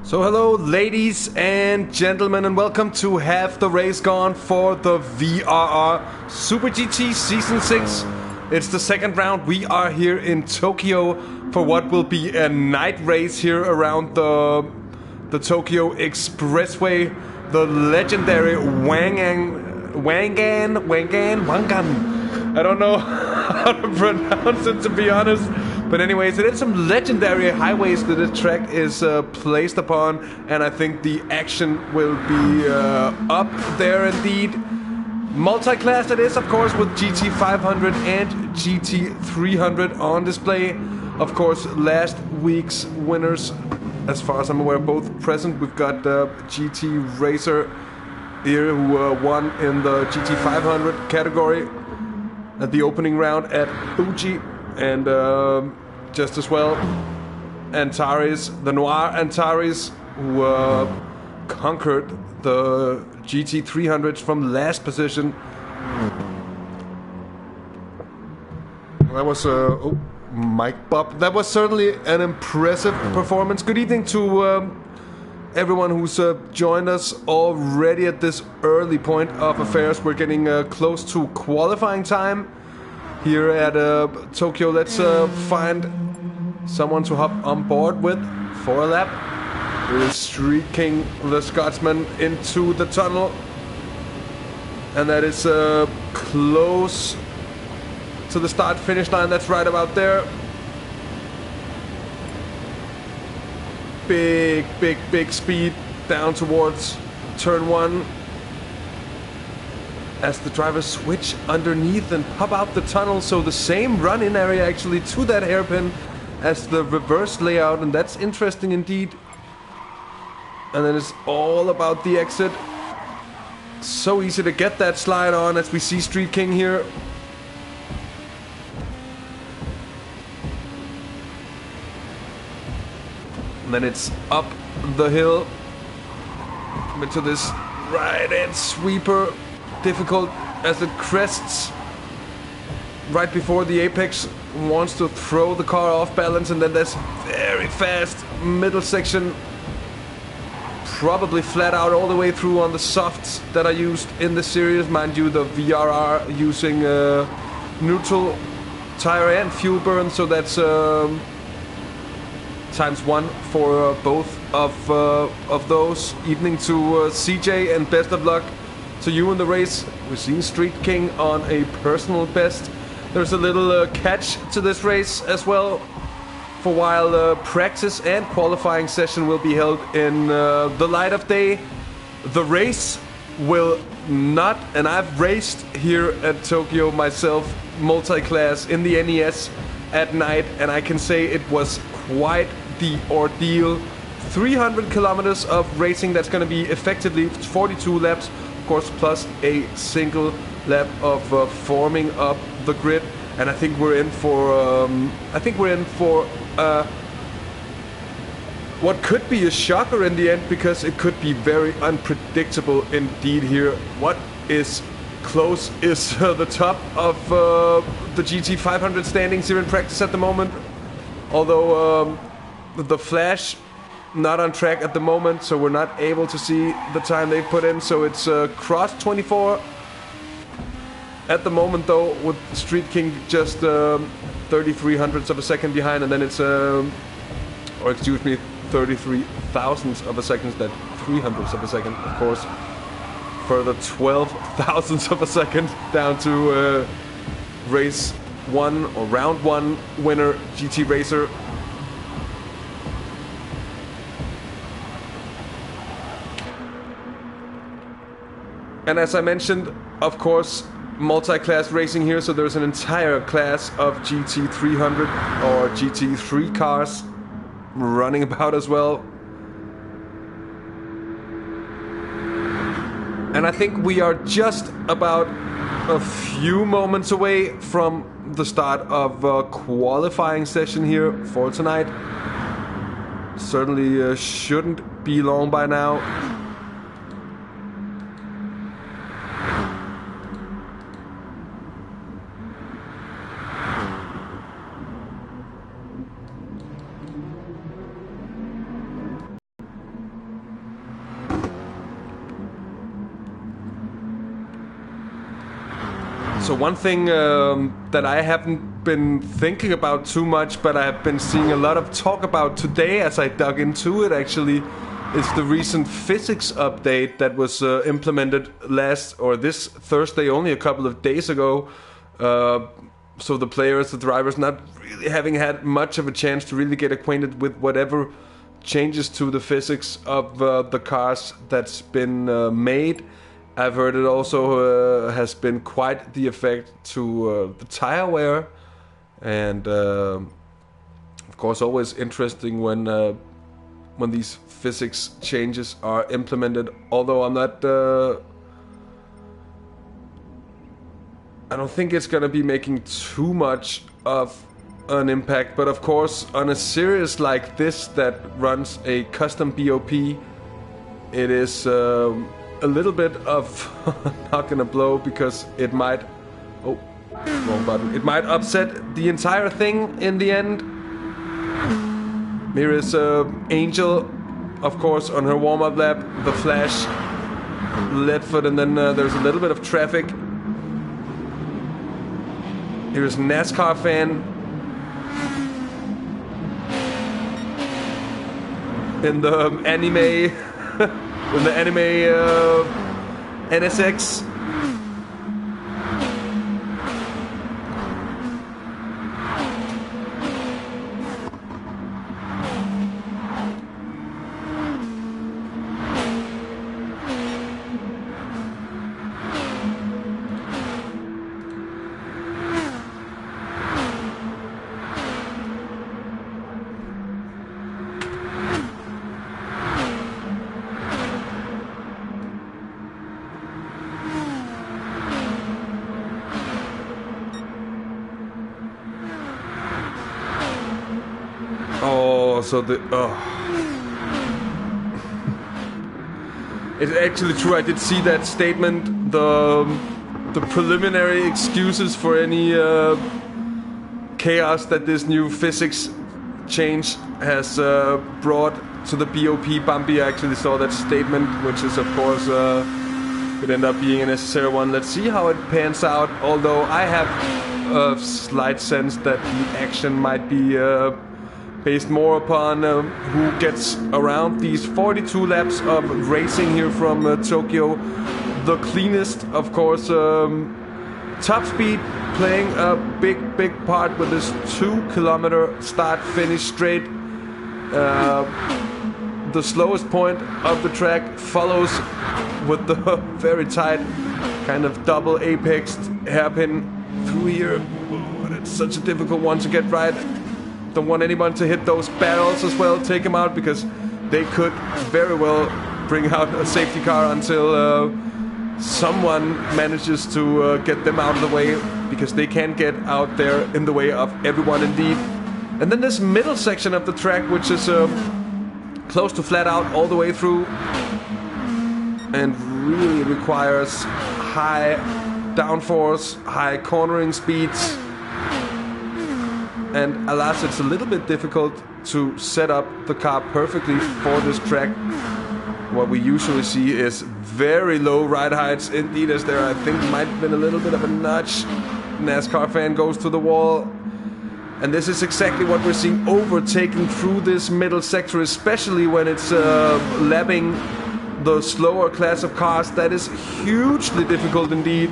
So hello ladies and gentlemen, and welcome to Have the Race Gone for the VRR Super GT Season 6. It's the second round. We are here in Tokyo for what will be a night race here around the Tokyo Expressway. The legendary Wangan. I don't know how to pronounce it, to be honest. But anyways, it is some legendary highways that this track is placed upon, and I think the action will be up there indeed. Multi-class it is, of course, with GT500 and GT300 on display. Of course, last week's winners, as far as I'm aware, both present. We've got GT Racer here, who won in the GT500 category at the opening round at Fuji. And just as well, Antares, the Noir Antares, who conquered the GT300s from last position. That was Mike Bob. That was certainly an impressive performance. Good evening to everyone who's joined us already at this early point of affairs. We're getting close to qualifying time here at Tokyo. Let's find someone to hop on board with for a lap. We're Street King, the Scotsman, into the tunnel, and that is close to the start-finish line. That's right about there. Big speed down towards turn 1. As the drivers switch underneath and pop out the tunnel, so the same run-in area actually to that hairpin as the reverse layout, and that's interesting indeed. And then it's all about the exit. So easy to get that slide on as we see Street King here. And then it's up the hill into this right-hand sweeper. Difficult as it crests right before the apex, wants to throw the car off balance, and then there's very fast middle section, probably flat out all the way through on the softs that are used in the series. Mind you, the VRR using neutral tire and fuel burn, so that's ×1 for both of those. Evening to CJ, and best of luck to you in the race. We've seen Street King on a personal best. There's a little catch to this race as well. For while practice and qualifying session will be held in the light of day, the race will not. And I've raced here at Tokyo myself, multi-class in the NES at night, and I can say it was quite the ordeal. 300 kilometers of racing, that's going to be effectively 42 laps. Course, plus a single lap of forming up the grid, and I think we're in for what could be a shocker in the end, because it could be very unpredictable indeed here. What is close is the top of the GT500 standings here in practice at the moment, although the Flash not on track at the moment, so we're not able to see the time they've put in. So it's cross 24 at the moment, though, with Street King just 33 hundredths of a second behind, and then it's 33 thousandths of a second, that 300ths of a second, of course, further 12 thousandths of a second down to race 1 or round 1 winner GT Racer. And as I mentioned, of course, multi-class racing here, so there's an entire class of GT300 or GT3 cars running about as well. And I think we are just about a few moments away from the start of a qualifying session here for tonight. Certainly shouldn't be long by now. So one thing that I haven't been thinking about too much, but I have been seeing a lot of talk about today as I dug into it actually, is the recent physics update that was implemented this Thursday, only a couple of days ago. So the players, the drivers, not really having had much of a chance to really get acquainted with whatever changes to the physics of the cars that's been made. I've heard it also has been quite the effect to the tire wear, and of course always interesting when these physics changes are implemented. Although I'm not, I don't think it's gonna be making too much of an impact. But of course, on a series like this that runs a custom BOP, it is a little bit of not gonna blow, because it might, wrong button, it might upset the entire thing in the end. Here is Angel, of course, on her warm-up lap, the flash, Ledford, and then there's a little bit of traffic. Here's NASCAR fan in the anime in the anime NSX. So it's actually true. I did see that statement. The preliminary excuses for any chaos that this new physics change has brought to the BOP. Bambi actually saw that statement, which is of course could end up being a necessary one. Let's see how it pans out. Although I have a slight sense that the action might be based more upon who gets around these 42 laps of racing here from Tokyo. The cleanest, of course. Top speed playing a big part with this 2-kilometer start-finish straight. The slowest point of the track follows with the very tight kind of double apexed hairpin through here. Oh, it's such a difficult one to get right. Don't want anyone to hit those barrels as well, take them out, because they could very well bring out a safety car until someone manages to get them out of the way, because they can get out there in the way of everyone indeed. And then this middle section of the track, which is close to flat out all the way through, and really requires high downforce, high cornering speeds. And alas, it's a little bit difficult to set up the car perfectly for this track. What we usually see is very low ride heights. Indeed, as there I think might have been a little bit of a nudge. NASCAR fan goes to the wall. And this is exactly what we're seeing overtaking through this middle sector, especially when it's lapping the slower class of cars. That is hugely difficult indeed,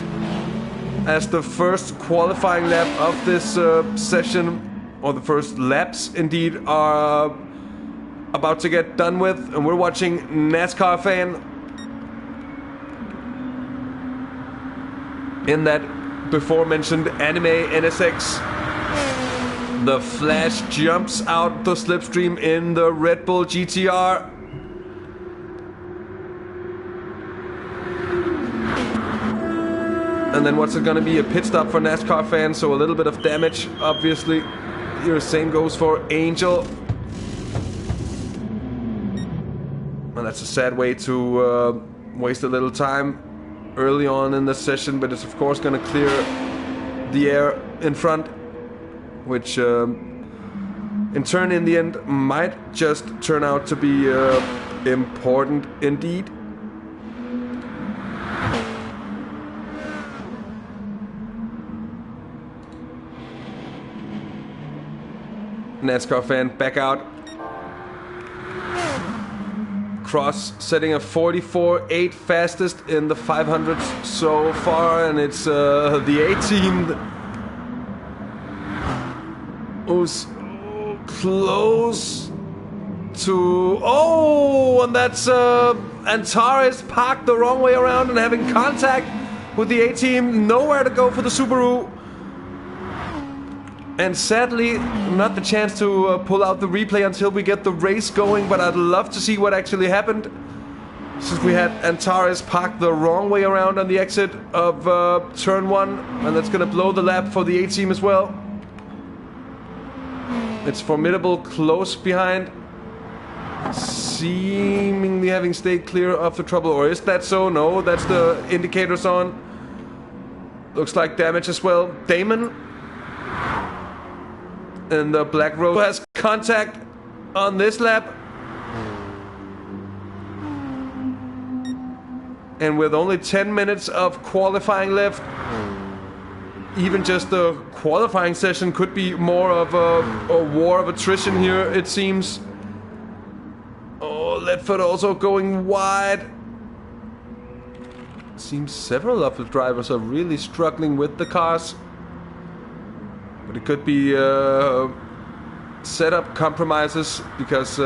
as the first qualifying lap of this session, or the first laps indeed, are about to get done with. And we're watching NASCAR fan in that before mentioned anime NSX. The Flash jumps out the slipstream in the Red Bull GTR. And then what's it gonna be? A pit stop for NASCAR fans, so a little bit of damage, obviously. Here, same goes for Angel. Well, that's a sad way to waste a little time early on in the session, but it's of course gonna clear the air in front, which in turn, in the end, might just turn out to be important indeed. NASCAR fan back out. Cross setting a 44.8 fastest in the 500s so far, and it's the A-team who's close to... Oh, and that's Antares parked the wrong way around and having contact with the A-team. Nowhere to go for the Subaru. And sadly, not the chance to pull out the replay until we get the race going, but I'd love to see what actually happened. Since we had Antares parked the wrong way around on the exit of turn 1, and that's gonna blow the lap for the A-team as well. It's Formidable close behind, seemingly having stayed clear of the trouble, or is that so? No, that's the indicators on. Looks like damage as well. Damon and the Black Rose has contact on this lap. And with only 10 minutes of qualifying left, even just the qualifying session could be more of a war of attrition here, it seems. Oh, Ledford also going wide. Seems several of the drivers are really struggling with the cars. But it could be setup compromises, because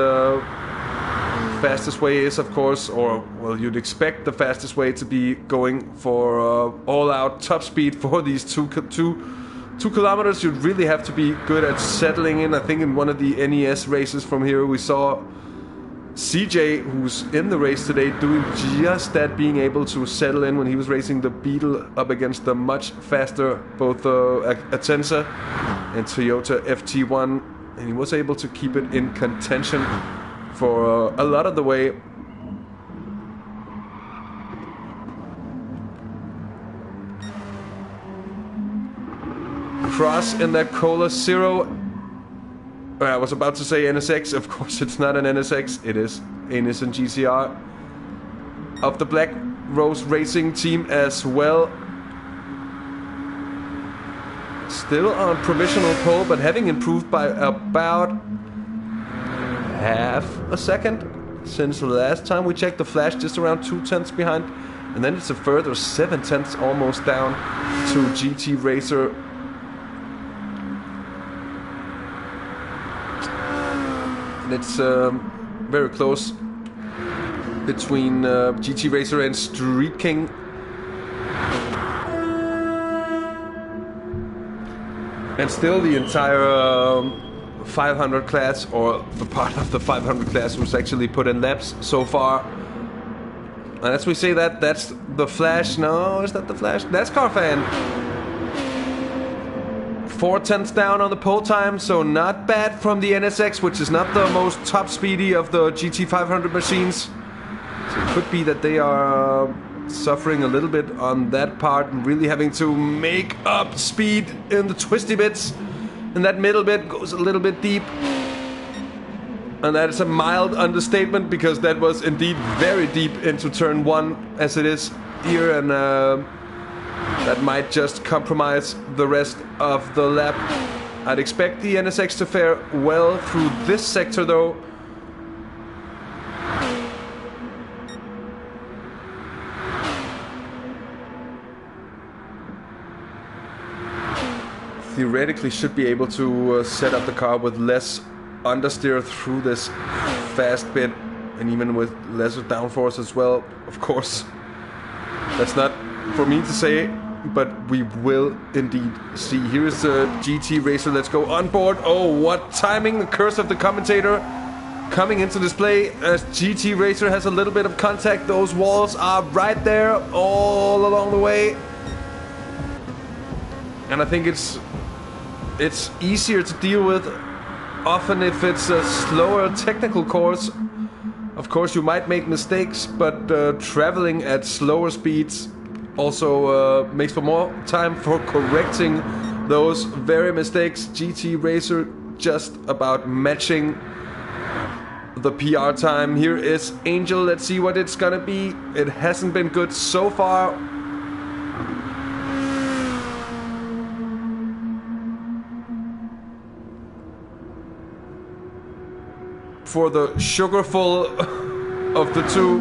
fastest way is, of course, or well, you'd expect the fastest way to be going for all-out top speed for these two kilometers. You'd really have to be good at settling in. I think in one of the NES races from here, we saw CJ, who's in the race today, doing just that, being able to settle in when he was racing the Beetle up against the much faster both Atenza and Toyota FT1, and he was able to keep it in contention for a lot of the way. Cross in that Cola Zero. I was about to say NSX. Of course, it's not an NSX. It is a Nissan GTR of the Black Rose Racing team as well. Still on provisional pole, but having improved by about half a second since the last time we checked. The Flash just around 2/10 behind, and then it's a further 7/10 almost down to GT Racer. And it's very close between GT Racer and Street King. And still the entire 500 class, or the part of the 500 class who's actually put in laps so far. And as we say that, that's the Flash. No, is that the Flash? NASCAR fan. 4/10 down on the pole time, so not bad from the NSX, which is not the most top speedy of the GT500 machines. So it could be that they are suffering a little bit on that part and really having to make up speed in the twisty bits. And that middle bit goes a little bit deep. And that is a mild understatement, because that was indeed very deep into turn 1 as it is here, and that might just compromise the rest of the lap. I'd expect the NSX to fare well through this sector though. Theoretically should be able to set up the car with less understeer through this fast bit, and even with lesser downforce as well, of course. That's not for me to say, but we will indeed see. Here is a GT Racer. Let's go on board. Oh, what timing! The curse of the commentator coming into display as GT Racer has a little bit of contact. Those walls are right there all along the way, and I think it's easier to deal with often if it's a slower technical course. Of course, you might make mistakes, but traveling at slower speeds also makes for more time for correcting those very mistakes. GT Racer just about matching the PR time. Here is Angel. Let's see what it's gonna be. It hasn't been good so far. for the sugarful of the two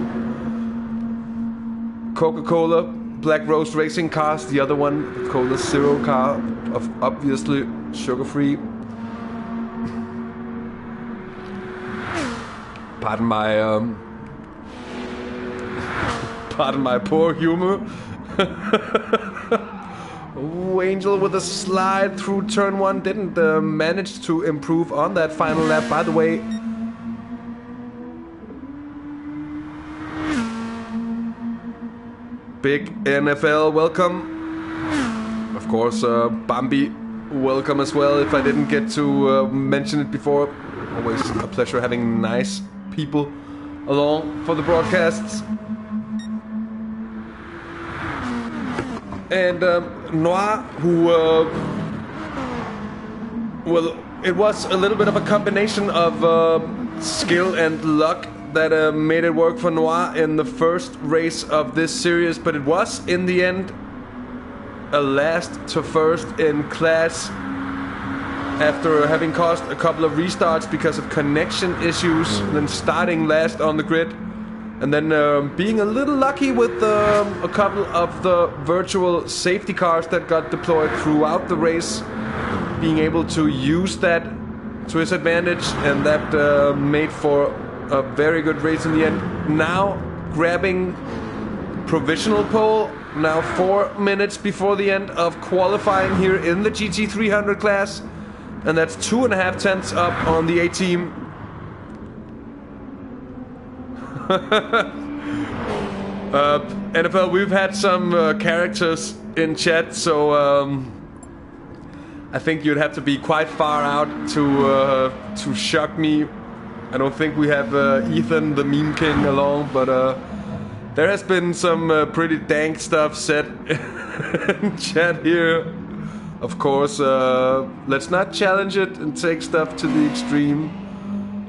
Coca-Cola Black Rose racing cars. The other one, Cola Zero car, of obviously sugar-free. Pardon my poor humor. Oh, Angel with a slide through turn 1 didn't manage to improve on that final lap. By the way, big NFL welcome. Of course, Bambi welcome as well. If I didn't get to mention it before, always a pleasure having nice people along for the broadcasts. And Noir, who, well, it was a little bit of a combination of skill and luck that made it work for Noir in the first race of this series, but it was, in the end, a last to first in class after having caused a couple of restarts because of connection issues, then starting last on the grid. And then being a little lucky with a couple of the virtual safety cars that got deployed throughout the race, being able to use that to his advantage, and that made for a very good race in the end. Now grabbing provisional pole, now 4 minutes before the end of qualifying here in the GT300 class, and that's 2.5 tenths up on the A team. NFL, we've had some characters in chat, so I think you'd have to be quite far out to shock me. I don't think we have Ethan, the meme king, along, but there has been some pretty dank stuff said in chat here. Of course, let's not challenge it and take stuff to the extreme.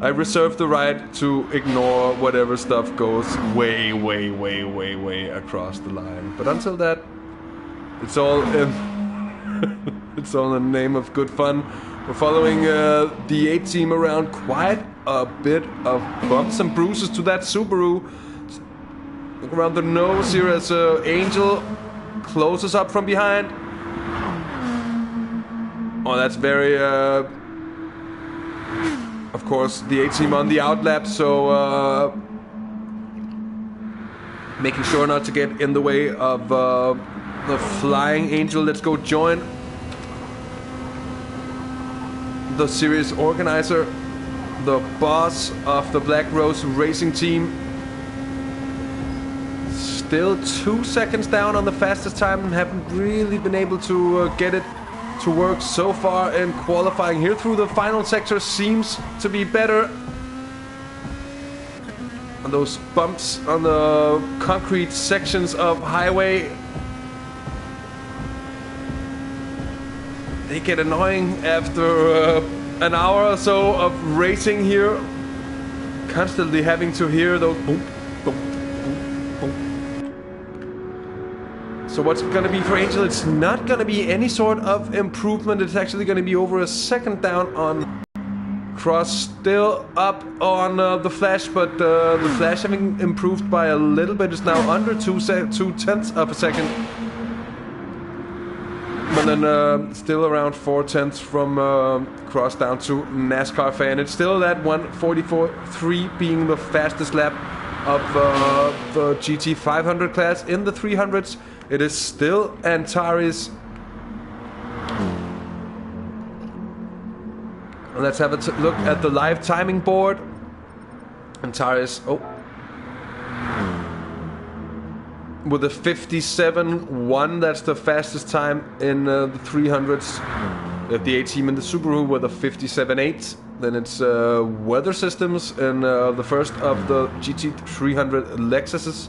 I reserve the right to ignore whatever stuff goes way across the line. But until that, it's all in it's all in the name of good fun. We're following the A team around quite a bit of bumps and bruises to that Subaru. Look around the nose here as Angel closes up from behind. Oh, that's very of course, the A-team on the outlap, so making sure not to get in the way of the flying Angel. Let's go join the series organizer, the boss of the Black Rose racing team. Still 2 seconds down on the fastest time, and haven't really been able to get it to work so far in qualifying. Here through the final sector seems to be better. And those bumps on the concrete sections of highway, they get annoying after an hour or so of racing here. Constantly having to hear those boom, boom, boom, boom. So what's it going to be for Angel? It's not going to be any sort of improvement. It's actually going to be over a second down on Cross. Still up on the Flash, but the Flash having improved by a little bit is now under 2 tenths of a second. And then still around 4 tenths from Cross down to NASCAR Fan. It's still that 1:44.3 being the fastest lap of the GT500 class. In the 300s, it is still Antares. Let's have a look at the live timing board. Antares, with a 57.1, that's the fastest time in the 300s. We have the A-team in the Subaru with a 57.8. Then it's Weather Systems in the first of the GT300 Lexuses.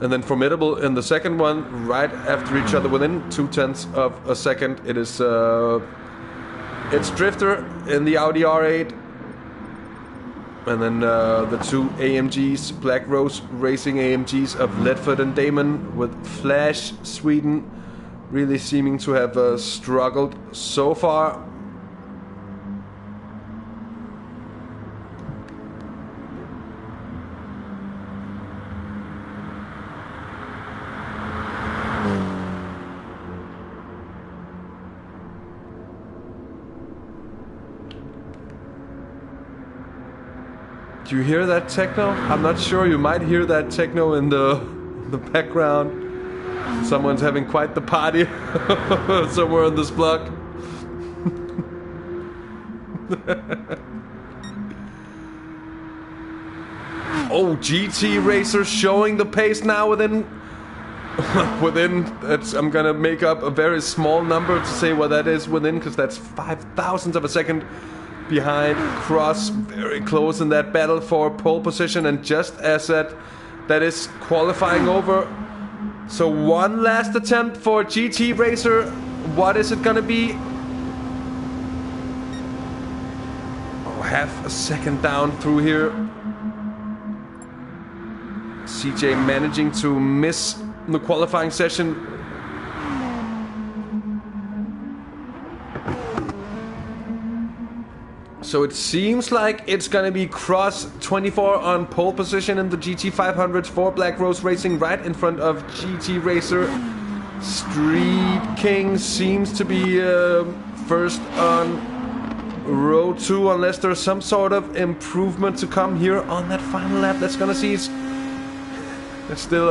And then Formidable in the second one, right after each other within 2 tenths of a second. It is it's Drifter in the Audi R8. And then the two AMGs, Black Rose Racing AMGs of Ledford and Damon, with Flash Sweden really seeming to have struggled so far. Do you hear that techno? I'm not sure. You might hear that techno in the background. Someone's having quite the party somewhere on this block. Oh, GT Racer showing the pace now within. I'm gonna make up a very small number to say what that is within, because that's 0.005 of a second behind Cross, very close in that battle for pole position, and just as that is qualifying over. So one last attempt for GT Racer. What is it gonna be? Oh, half a second down through here. CJ managing to miss the qualifying session. So it seems like it's gonna be Cross 24 on pole position in the GT500 for Black Rose Racing, right in front of GT Racer. Street King seems to be first on row 2, unless there's some sort of improvement to come here on that final lap. That's gonna see. It's still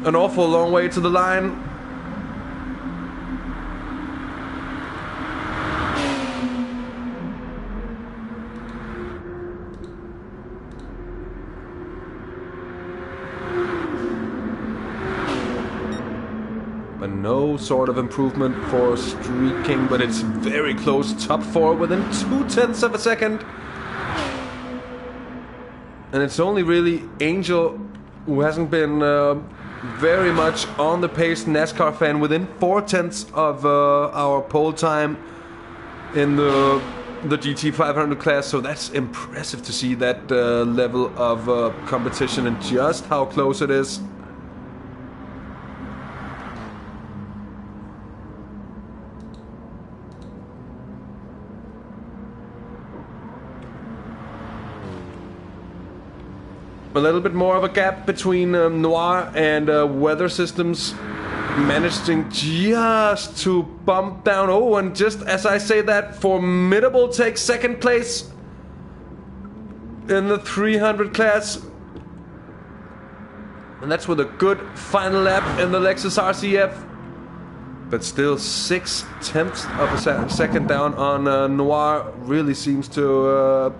an awful long way to the line. But no sort of improvement for Street King, but it's very close. Top 4 within 0.2 of a second. And it's only really Angel who hasn't been very much on the pace. NASCAR fan within 0.4 of our pole time in the GT500 class. So that's impressive to see that level of competition and just how close it is. A little bit more of a gap between Noir and Weather Systems, managing just to bump down. Oh, and just as I say that, Formidable takes second place in the 300 class. And that's with a good final lap in the Lexus RCF. But still 0.6 of a second down on Noir. Really seems to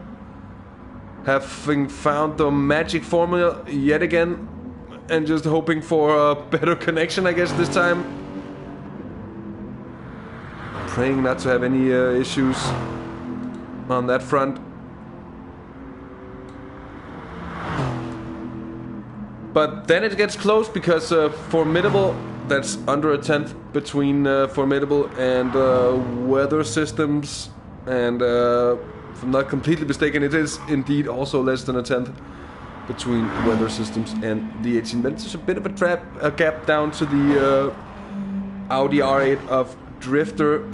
having found the magic formula yet again, and just hoping for a better connection, I guess, this time. Praying not to have any issues on that front. But then it gets close, because Formidable, that's under a 1/10 between Formidable and Weather Systems, and if I'm not completely mistaken, it is indeed also less than a 1/10 between Weather Systems and the 18. But it's just a bit of a gap down to the Audi R8 of Drifter.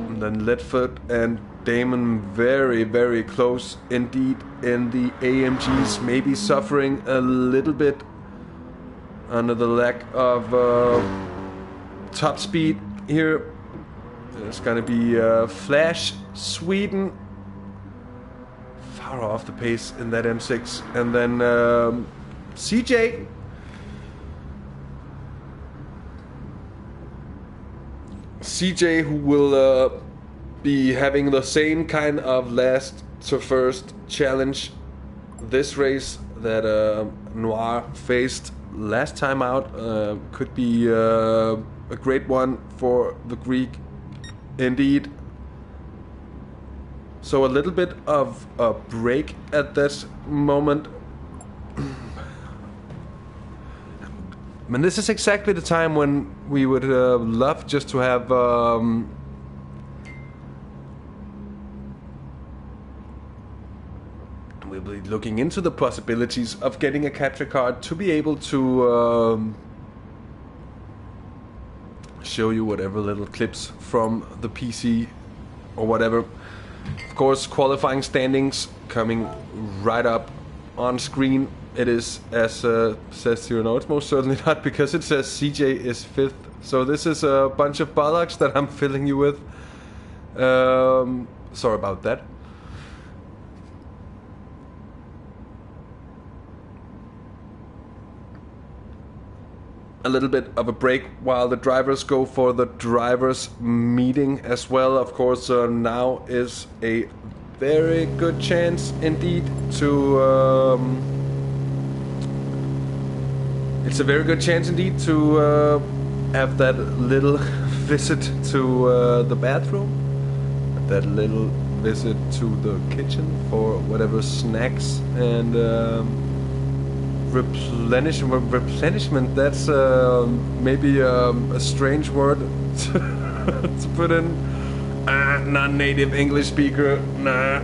And then Ledford and Damon very, very close indeed in the AMGs. Maybe suffering a little bit under the lack of top speed here. It's gonna be Flash Sweden, far off the pace in that M6, and then CJ. CJ, who will be having the same kind of last to first challenge this race that Noir faced last time out. Could be a great one for the Greek. Indeed. So a little bit of a break at this moment. And this is exactly the time when we would love just to have we'll be looking into the possibilities of getting a capture card to be able to show you whatever little clips from the PC or whatever. Of course, qualifying standings coming right up on screen. It is, as says here, no, it's most certainly not, because it says CJ is 5th. So this is a bunch of bollocks that I'm filling you with. Sorry about that. a little bit of a break while the drivers go for the drivers meeting as well. Of course, now is a very good chance indeed to it's a very good chance indeed to have that little visit to the bathroom, that little visit to the kitchen for whatever snacks and replenishment. That's maybe a strange word to put in. Non-native English speaker. Nah.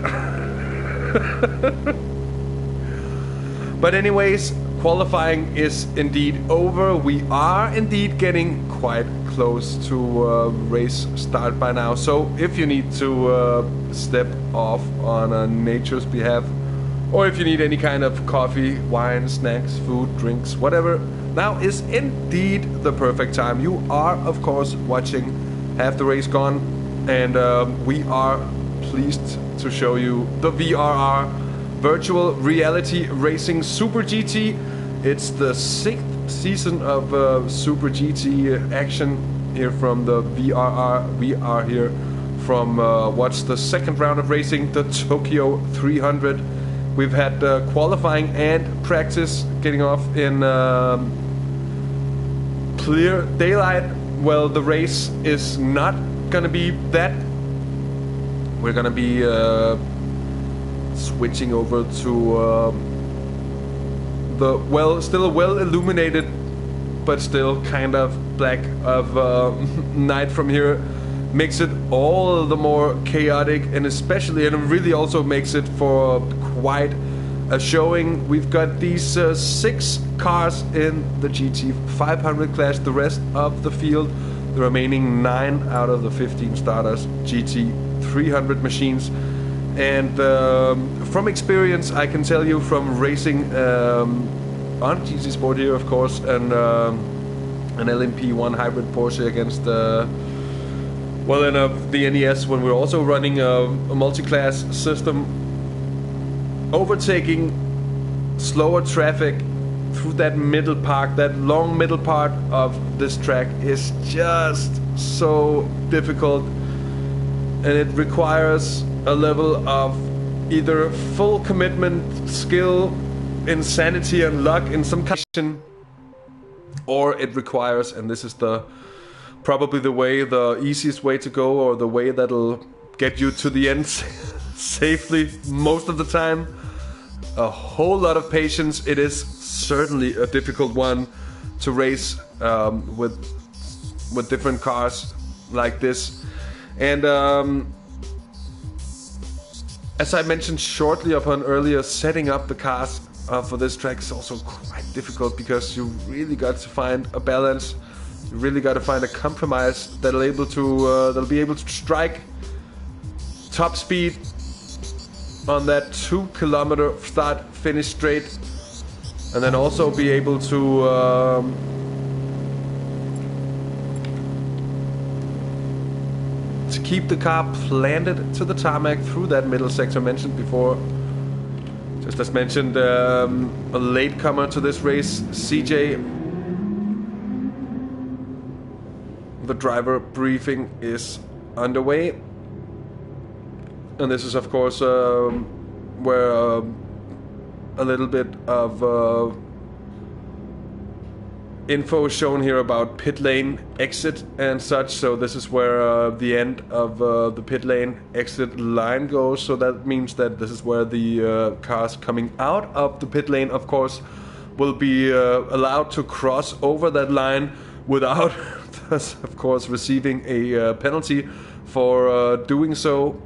But anyways, qualifying is indeed over. We are indeed getting quite close to race start by now. So if you need to step off on nature's behalf, or if you need any kind of coffee, wine, snacks, food, drinks, whatever, now is indeed the perfect time. You are, of course, watching Half the Race Gone, and we are pleased to show you the VRR, Virtual Reality Racing Super GT. It's the 6th season of Super GT action here from the VRR. We are here from what's the second round of racing, the Tokyo 300. We've had qualifying and practice getting off in clear daylight. Well, the race is not gonna be that. We're gonna be switching over to the still well illuminated, but still kind of black of night from here. Makes it all the more chaotic, and especially, and it really also makes it for quite a showing. We've got these 6 cars in the GT 500 class, the rest of the field, the remaining 9 out of the 15 starters, GT 300 machines. And from experience, I can tell you from racing on GT Sport here, of course, and an LMP1 hybrid Porsche against well, in the NES, when we're also running a multi-class system, overtaking slower traffic through that middle part, that long middle part of this track is just so difficult, and it requires a level of either full commitment, skill, insanity and luck in some kind, or it requires, and this is probably the easiest way to go, or the way that'll get you to the end safely most of the time, a whole lot of patience. It is certainly a difficult one to race with different cars like this. And as I mentioned shortly upon earlier, setting up the cars for this track is also quite difficult, because you really got to find a balance. You really got to find a compromise that'll be able to strike top speed on that 2-kilometer start finish straight, and then also be able to keep the car planted to the tarmac through that middle sector mentioned before. Just as mentioned, a latecomer to this race, CJ. The driver briefing is underway, and this is, of course, where a little bit of info shown here about pit lane exit and such. So this is where the end of the pit lane exit line goes. So that means that this is where the cars coming out of the pit lane, of course, will be allowed to cross over that line without thus, of course, receiving a penalty for doing so.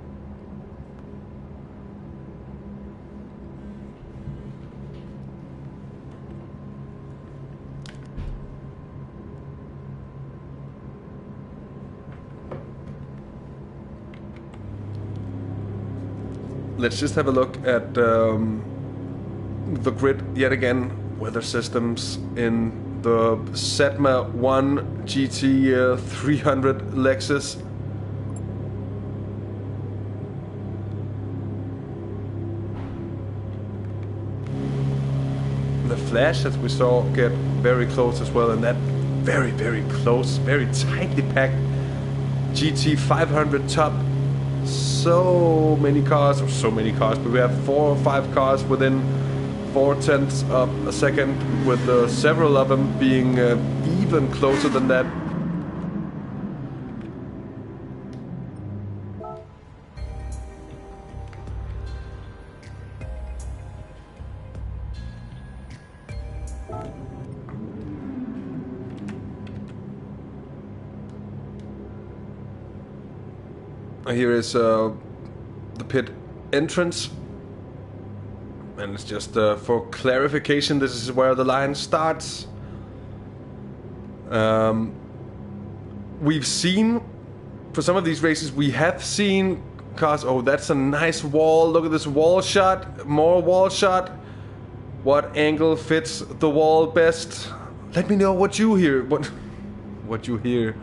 Let's just have a look at the grid yet again. Weather systems in the Setma 1 GT 300 Lexus. The Flash, as we saw, get very close as well, and that very, very close, very tightly packed GT 500 top. So many cars, but we have 4 or 5 cars within 0.4 of a second, with several of them being even closer than that. Here is the pit entrance, and it's just for clarification, this is where the line starts. We've seen, for some of these races, we have seen cars. Oh, that's a nice wall. Look at this wall shot. More wall shot. What angle fits the wall best? Let me know what you hear. What you hear.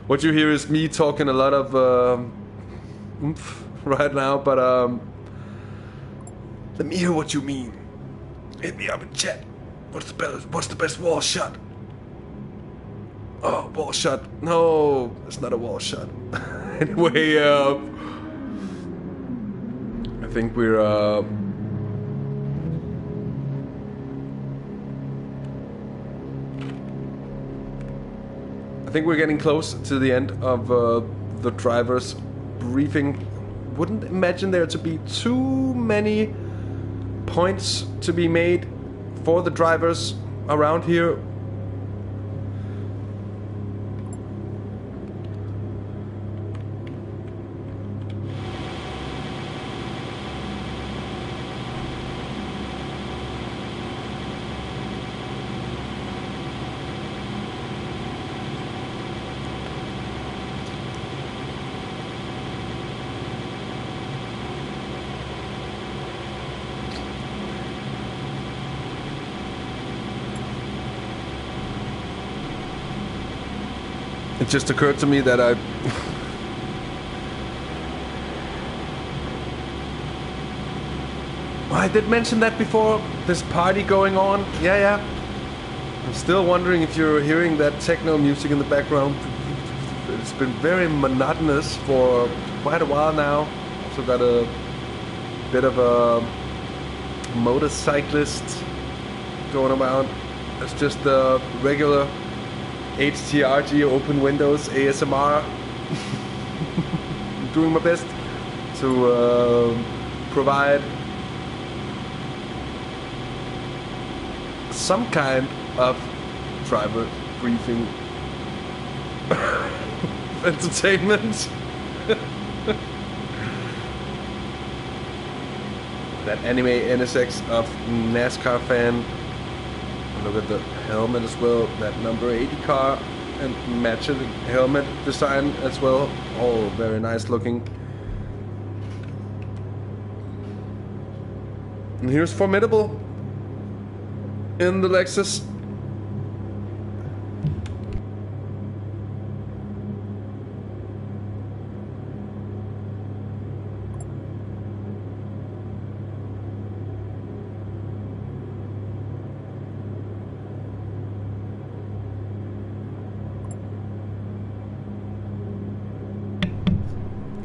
What you hear is me talking a lot of oomph right now, but let me hear what you mean. Hit me up in chat. What's the best wall shot? Oh, wall shot. No, it's not a wall shot. Anyway, I think we're getting close to the end of the driver's briefing. Wouldn't imagine there to be too many points to be made for the drivers around here. It just occurred to me that I did mention that before. This party going on. Yeah. I'm still wondering if you're hearing that techno music in the background. It's been very monotonous for quite a while now. Also got a bit of a motorcyclist going around. It's just the regular HTRG open windows ASMR. I'm doing my best to provide some kind of driver briefing entertainment. That anime NSX of NASCAR fan. Look at the helmet as well, that number 80 car, and matching helmet design as well. All very nice looking. And here's Formidable in the Lexus.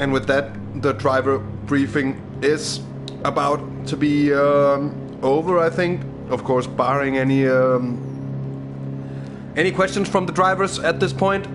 And with that, the driver briefing is about to be over, I think. Of course, barring any questions from the drivers at this point.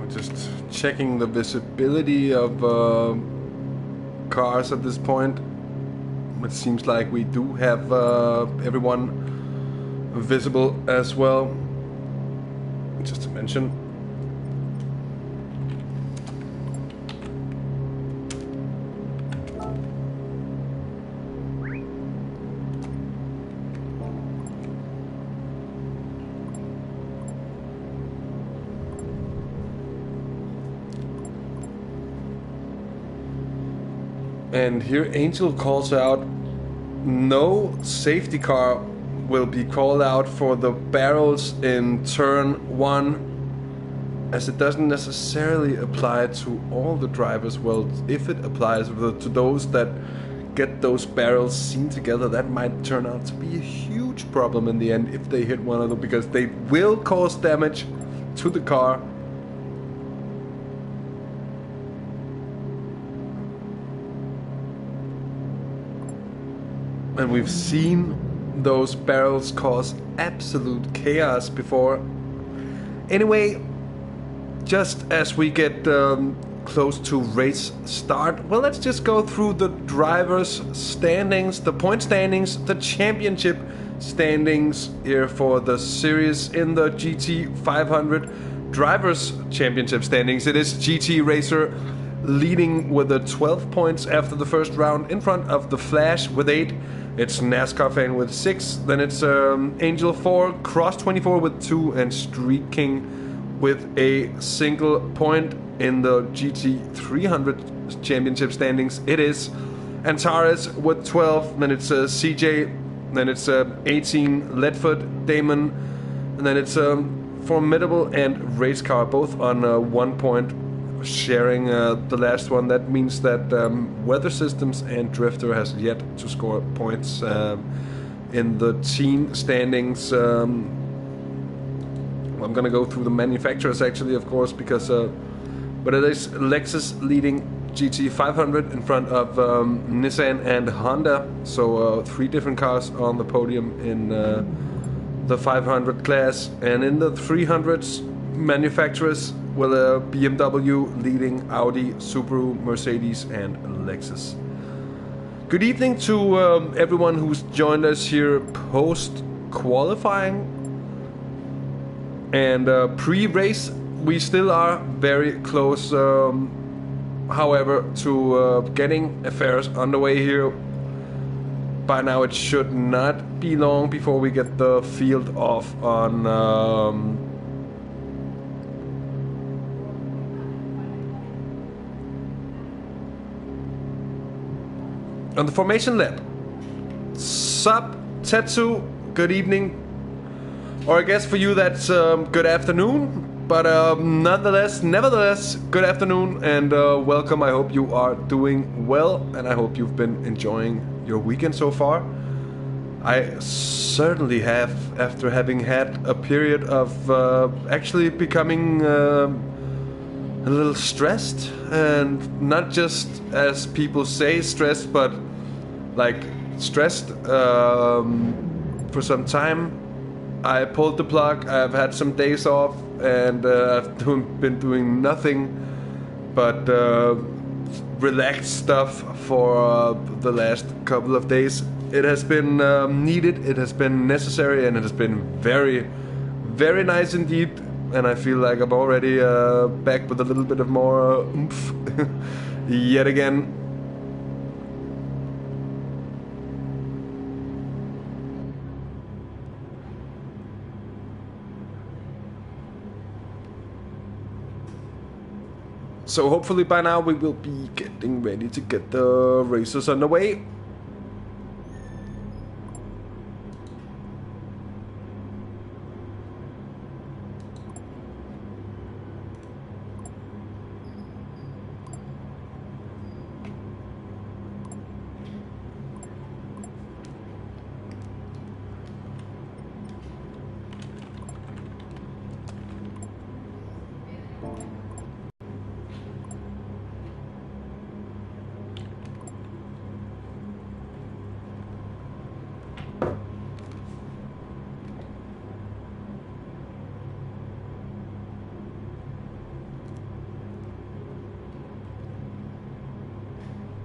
Just checking the visibility of cars at this point. It seems like we do have everyone visible as well. Just to mention, And here Angel calls out, no safety car will be called out for the barrels in turn 1, as it doesn't necessarily apply to all the drivers. Well, if it applies to those that get those barrels seen together, that might turn out to be a huge problem in the end if they hit one of them, because they will cause damage to the car. And we've seen those barrels cause absolute chaos before. Anyway, just as we get close to race start, well, let's just go through the drivers' standings, the point standings, the championship standings here for the series in the GT 500 drivers' championship standings. It is GT Racer leading with 12 points after the first round, in front of the Flash with 8. It's NASCAR Fan with 6. Then it's Angel 4, Cross 24 with 2, and Street King with a single point. In the GT 300 championship standings, it is Antares with 12. Then it's CJ. Then it's 18 Ledford, Damon. And then it's Formidable and Race Car, both on 1 point, sharing the last one. That means that Weather Systems and Drifter has yet to score points in the team standings. I'm gonna go through the manufacturers actually, of course, because but it is Lexus leading GT 500 in front of Nissan and Honda. So 3 different cars on the podium in the 500 class. And in the 300s manufacturers, well, BMW leading Audi, Subaru, Mercedes and Lexus. Good evening to everyone who's joined us here post qualifying and pre-race. We still are very close, however, to getting affairs underway here. By now it should not be long before we get the field off on the formation lap. Sup, Tetsu, good evening. Or I guess for you that's good afternoon. But nevertheless, good afternoon and welcome. I hope you are doing well, and I hope you've been enjoying your weekend so far. I certainly have, after having had a period of actually becoming a little stressed, and not just as people say stressed, but like stressed for some time. I pulled the plug. I've had some days off, and I've been doing nothing but relaxed stuff for the last couple of days. It has been needed, it has been necessary, and it has been very, very nice indeed. And I feel like I'm already back with a little bit of more oomph yet again. So hopefully by now we will be getting ready to get the races underway.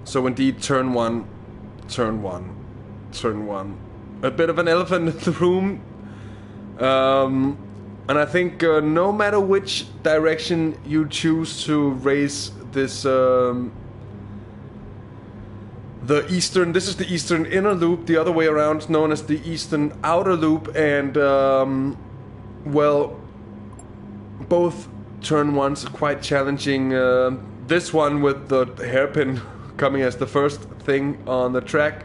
So indeed, turn one. A bit of an elephant in the room. And I think no matter which direction you choose to race this, this is the eastern inner loop, the other way around, known as the eastern outer loop, and well, both turn ones are quite challenging. This one with the hairpin coming as the first thing on the track.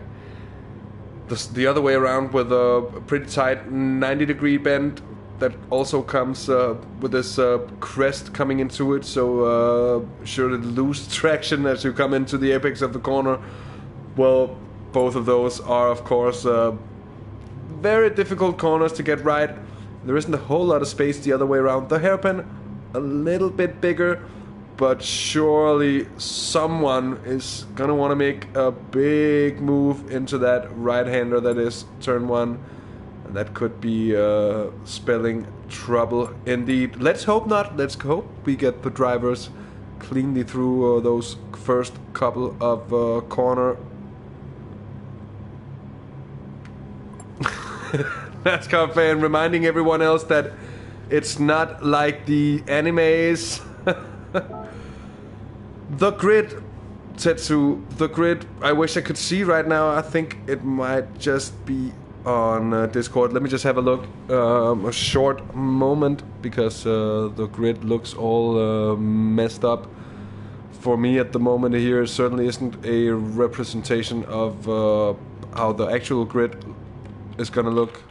The other way around with a pretty tight 90-degree bend that also comes with this crest coming into it, so sure to lose traction as you come into the apex of the corner. Well, both of those are of course very difficult corners to get right. There isn't a whole lot of space the other way around. The hairpin a little bit bigger, but surely someone is gonna want to make a big move into that right-hander that is turn 1, and that could be spelling trouble indeed. Let's hope not. Let's hope we get the drivers cleanly through those first couple of corner. NASCAR fan reminding everyone else that it's not like the animes. The grid, Tetsu, the grid, I wish I could see right now. I think it might just be on Discord. Let me just have a look, a short moment, because the grid looks all messed up. For me at the moment here, it certainly isn't a representation of how the actual grid is gonna look.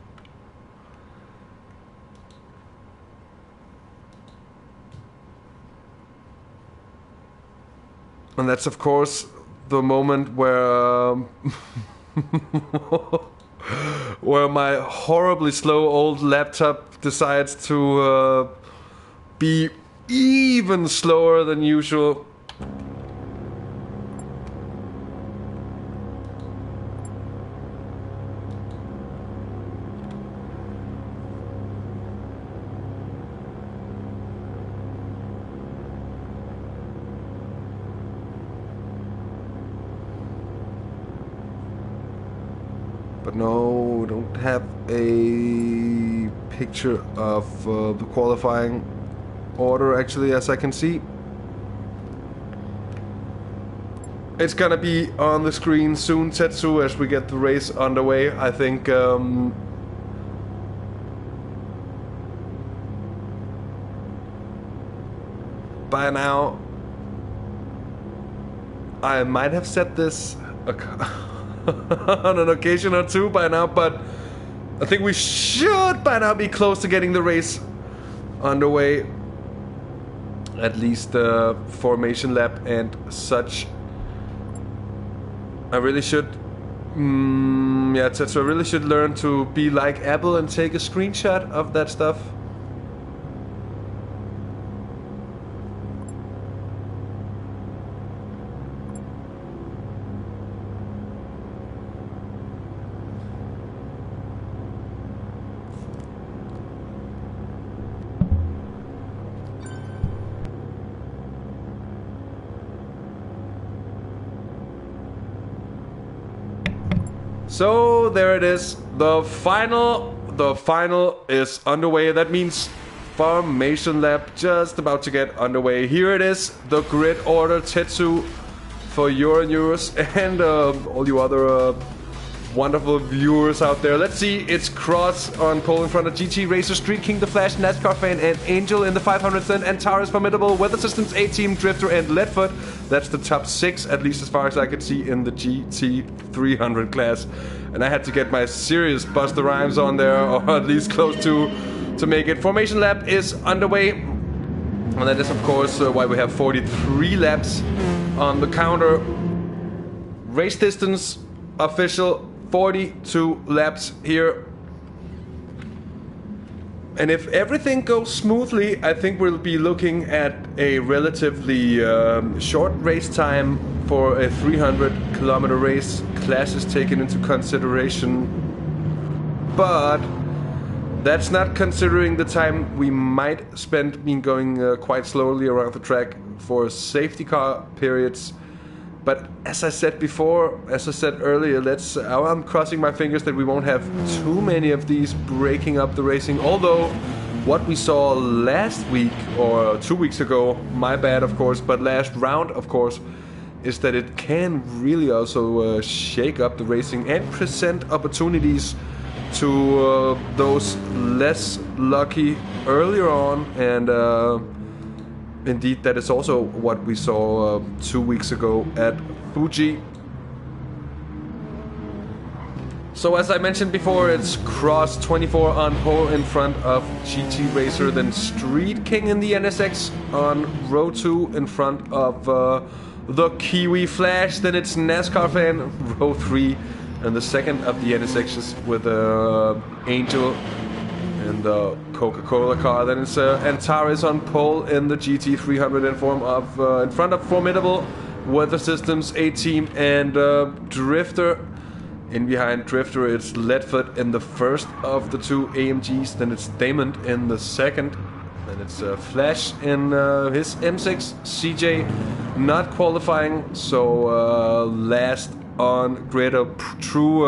And that's of course the moment where where my horribly slow old laptop decides to be even slower than usual. But no, don't have a picture of the qualifying order actually, as I can see. It's gonna be on the screen soon, Tetsu, as we get the race underway. I think by now I might have said this on an occasion or two by now, but I think we should by now be close to getting the race underway. At least the formation lap and such. I really should, yeah, Tetsu, I really should learn to be like Apple and take a screenshot of that stuff. So there it is, the final is underway. That means formation lap just about to get underway. Here it is, the grid order, Tetsu, for your and yours, and all you other wonderful viewers out there. Let's see, it's Cross on pole in front of GT Racer, Street King, The Flash, NASCAR Fan, and Angel in the 500th, and Antares Formidable, Weather Systems, A-Team, Drifter, and Leadfoot. That's the top 6, at least as far as I could see, in the GT 300 class. And I had to get my serious Busta Rhymes on there, or at least close to make it. Formation lap is underway. And that is, of course, why we have 43 laps on the counter. Race distance, official, 42 laps here. And if everything goes smoothly, I think we'll be looking at a relatively short race time for a 300-kilometer race. Classes taken into consideration. But that's not considering the time we might spend going quite slowly around the track for safety car periods. But as I said before, as I said earlier, I'm crossing my fingers that we won't have too many of these breaking up the racing. Although, what we saw last week, or 2 weeks ago, my bad of course, but last round of course, is that it can really also shake up the racing and present opportunities to those less lucky earlier on, and indeed, that is also what we saw 2 weeks ago at Fuji. So as I mentioned before, it's Cross 24 on pole in front of GT Racer, then Street King in the NSX on row 2 in front of the Kiwi Flash, then it's NASCAR Fan row 3, and the second of the NSXs with Angel and the Coca-Cola car. Then it's Antares on pole in the GT300 in front of Formidable, Weather Systems, A-Team, and Drifter. In behind Drifter, it's Ledford in the first of the two AMGs. Then it's Damon in the second. Then it's Flash in his M6. CJ not qualifying, so last on grid. A true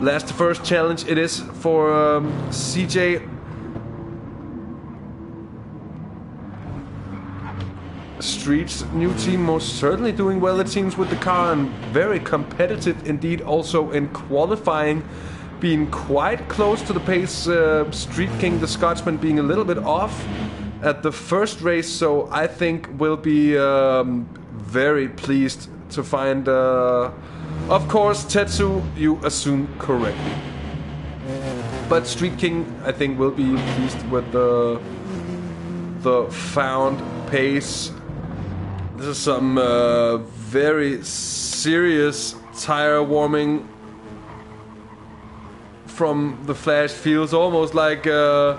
last first challenge it is for CJ. Street's new team most certainly doing well, it seems, with the car, and very competitive indeed also in qualifying, being quite close to the pace. Street King, the Scotsman, being a little bit off at the first race, so I think we'll be very pleased to find, of course, Tetsu, you assume correctly. But Street King, I think, will be pleased with the found pace. This is some very serious tire warming from the Flash. Feels almost like a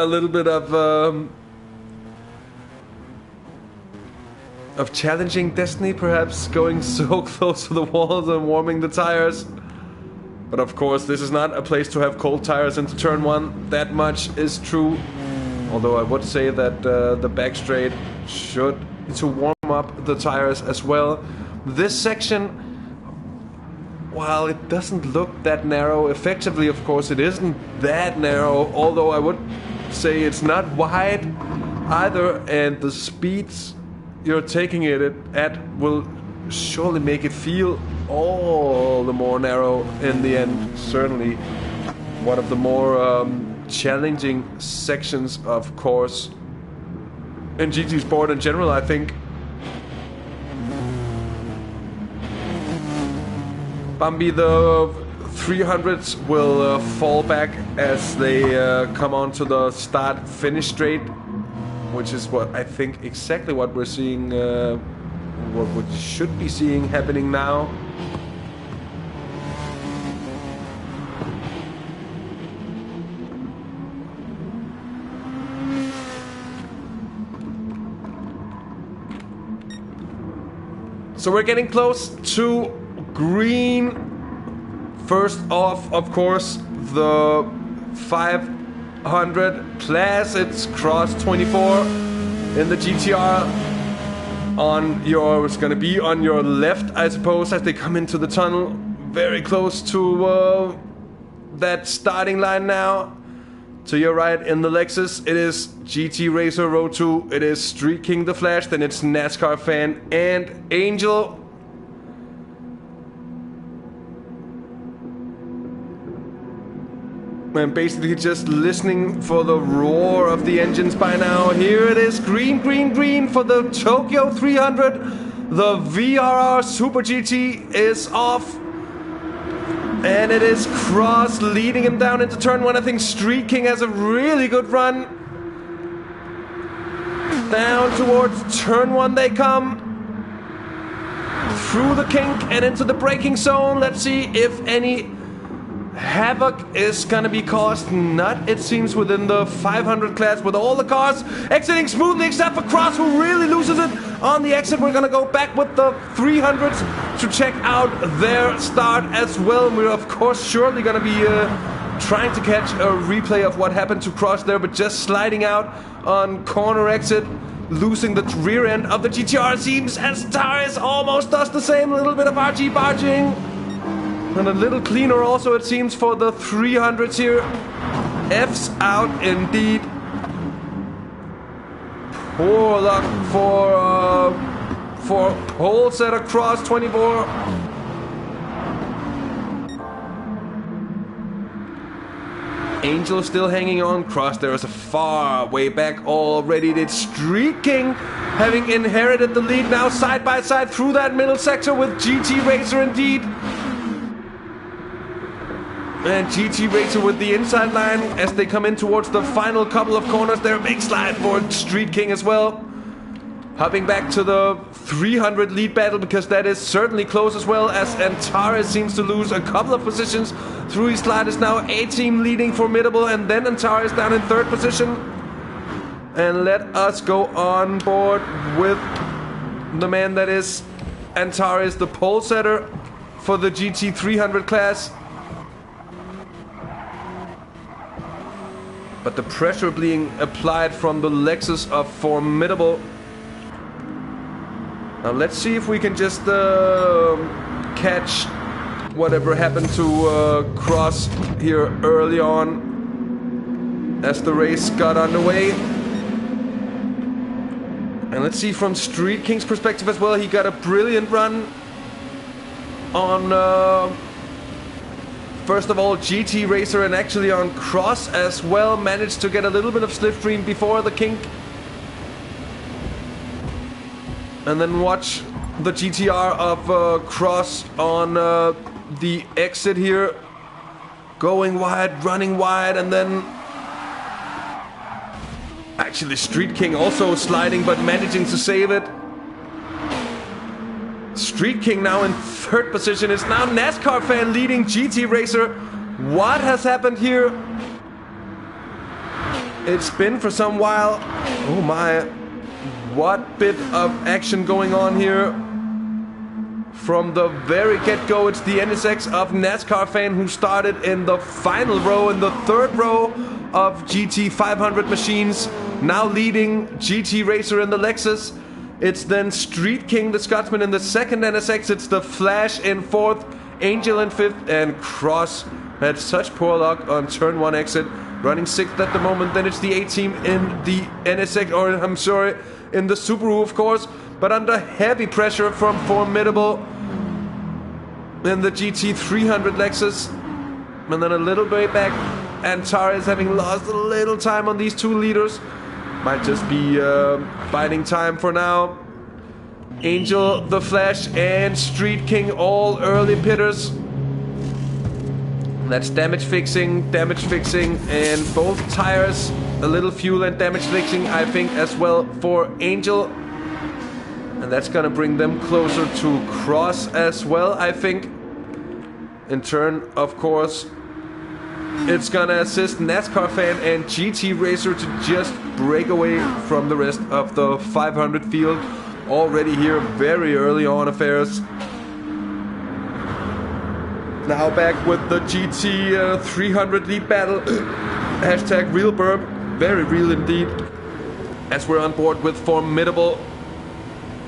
little bit of challenging destiny, perhaps, going so close to the walls and warming the tires. But of course, this is not a place to have cold tires into turn 1. That much is true. Although I would say that the back straight should to warm up the tires as well. This section, while it doesn't look that narrow, effectively, of course, it isn't that narrow. Although I would say it's not wide either, and the speeds you're taking it at will surely make it feel all the more narrow in the end. Certainly one of the more challenging sections, of course, in GT Sport in general, I think. Bambi, the 300s will fall back as they come onto the start-finish straight, which is what I think exactly what we're seeing, what we should be seeing happening now. So we're getting close to green. First off, of course, the 500 class. It's Cross 24 in the GTR. It's gonna be on your left, I suppose, as they come into the tunnel. Very close to that starting line now. To your right in the Lexus, it is GT Racer row 2, it is Street King the Flash, then it's NASCAR Fan and Angel. And basically just listening for the roar of the engines by now. Here it is, green, green, green for the Tokyo 300. The VRR Super GT is off. And it is Cross leading him down into turn 1. I think Street King has a really good run. Down towards turn 1 they come. Through the kink and into the braking zone. Let's see if any havoc is gonna be caused. Not, it seems, within the 500 class, with all the cars exiting smoothly except for Cross, who really loses it on the exit. We're gonna go back with the 300s to check out their start as well. We're of course surely gonna be trying to catch a replay of what happened to Cross there, but just sliding out on corner exit, losing the rear end of the GTR. Seems as Tires almost does the same. A little bit of RG barging. And a little cleaner also, it seems, for the 300s here. F's out indeed. Poor luck for pole set across 24. Angel still hanging on. Cross there is a far way back already. It's Street King having inherited the lead now side by side through that middle sector with GT Racer indeed. And GT Racer with the inside line as they come in towards the final couple of corners. There, a big slide for Street King as well. Hopping back to the 300 lead battle because that is certainly close as well, as Antares seems to lose a couple of positions through his slide. Is now A-Team leading Formidable, and then Antares down in third position. And let us go on board with the man that is Antares, the pole setter for the GT 300 class. But the pressure being applied from the Lexus of Formidable. Now let's see if we can just catch whatever happened to Cross here early on as the race got underway. And let's see from Street King's perspective as well. He got a brilliant run on first of all GT Racer and actually on Cross as well. Managed to get a little bit of slipstream before the kink. And then watch the GTR of Cross on the exit here. Going wide, running wide, and then actually Street King also sliding but managing to save it. Street King now in third position. It's now NASCAR fan leading GT Racer. What has happened here? It's been for some while. Oh my. What bit of action going on here. From the very get-go, it's the NSX of NASCAR fan who started in the final row, in the third row of GT 500 machines. Now leading GT Racer in the Lexus. It's then Street King, the Scotsman, in the second NSX. It's the Flash in fourth, Angel in fifth, and Cross had such poor luck on turn one exit. Running sixth at the moment. Then it's the A-Team in the NSX, or I'm sorry, in the Subaru, of course, but under heavy pressure from Formidable in the GT 300 Lexus. And then a little bit back, Antares having lost a little time on these two leaders. Might just be biding time for now. Angel, the Flash, and Street King all early pitters. That's damage fixing, and both tires. A little fuel and damage fixing, I think, as well for Angel. And that's gonna bring them closer to Cross as well, I think. In turn, of course, it's gonna assist NASCAR fan and GT Racer to just break away from the rest of the 500 field. Already here very early on affairs. Now back with the GT 300 lead battle. Hashtag real burp. Very real indeed. As we're on board with Formidable.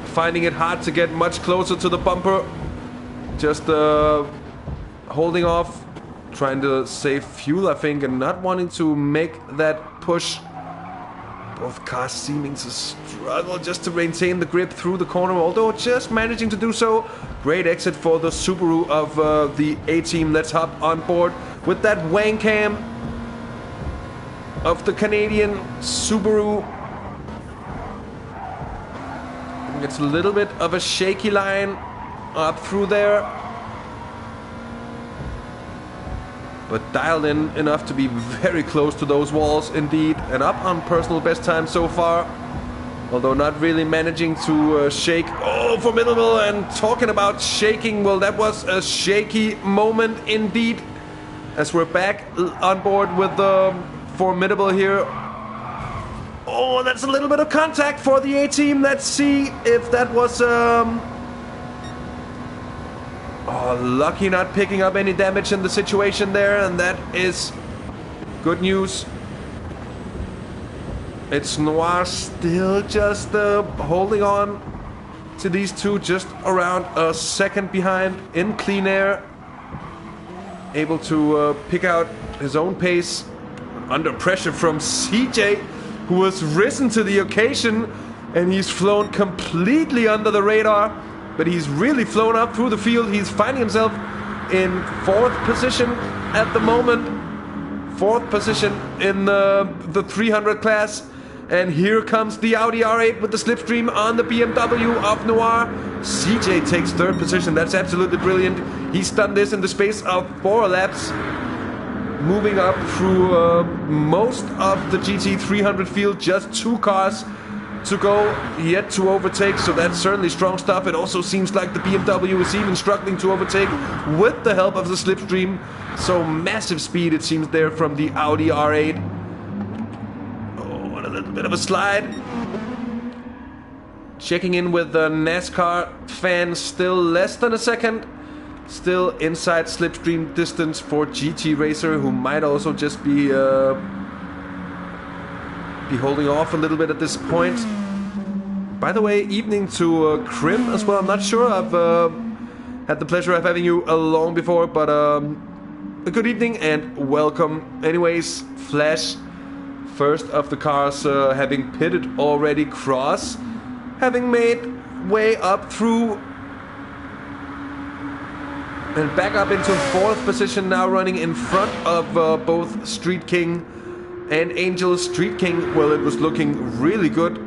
Finding it hard to get much closer to the bumper. Just holding off. Trying to save fuel, I think, and not wanting to make that push. Both cars seeming to struggle just to maintain the grip through the corner, although just managing to do so. Great exit for the Subaru of the A-Team. Let's hop on board with that Wangan of the Canadian Subaru. It's a little bit of a shaky line up through there, but dialed in enough to be very close to those walls indeed, and up on personal best time so far, although not really managing to shake. Oh, Formidable, and talking about shaking, well, that was a shaky moment indeed, as we're back on board with the Formidable here. Oh, that's a little bit of contact for the A-Team. Let's see if that was oh, lucky not picking up any damage in the situation there, and that is good news. It's Noir still just holding on to these two, just around a second behind in clean air. Able to pick out his own pace under pressure from CJ, who has risen to the occasion, and he's flown completely under the radar. But he's really flown up through the field. He's finding himself in fourth position at the moment 4th position in the 300 class. And here comes the Audi R8 with the slipstream on the BMW of Noir. CJ takes 3rd position. That's absolutely brilliant. He's done this in the space of 4 laps, moving up through most of the GT300 field. Just 2 cars to go yet to overtake, so that's certainly strong stuff. It also seems like the BMW is even struggling to overtake with the help of the slipstream. So massive speed, it seems, there from the Audi R8. Oh, and a little bit of a slide. Checking in with the NASCAR fans, still less than a second. Still inside slipstream distance for GT Racer, who might also just be holding off a little bit at this point. By the way, evening to Krim as well. I'm not sure I've had the pleasure of having you along before, but a good evening and welcome. Anyways, Flash, first of the cars having pitted already, Cross having made way up through and back up into 4th position, now running in front of both Street King and Angel. Street King, well, it was looking really good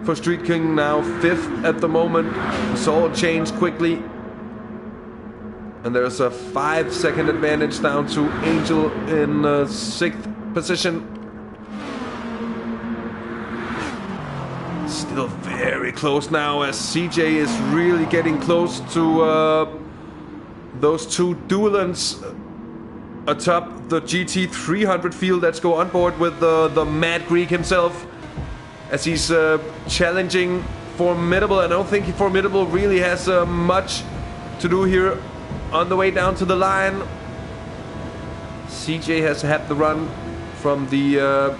for Street King, now 5th at the moment. Saw it change quickly. And there's a 5-second advantage down to Angel in 6th position. Still very close now, as CJ is really getting close to those 2 duelants atop the GT300 field. Let's go on board with the Mad Greek himself, as he's challenging Formidable. I don't think Formidable really has much to do here on the way down to the line. CJ has had the run from the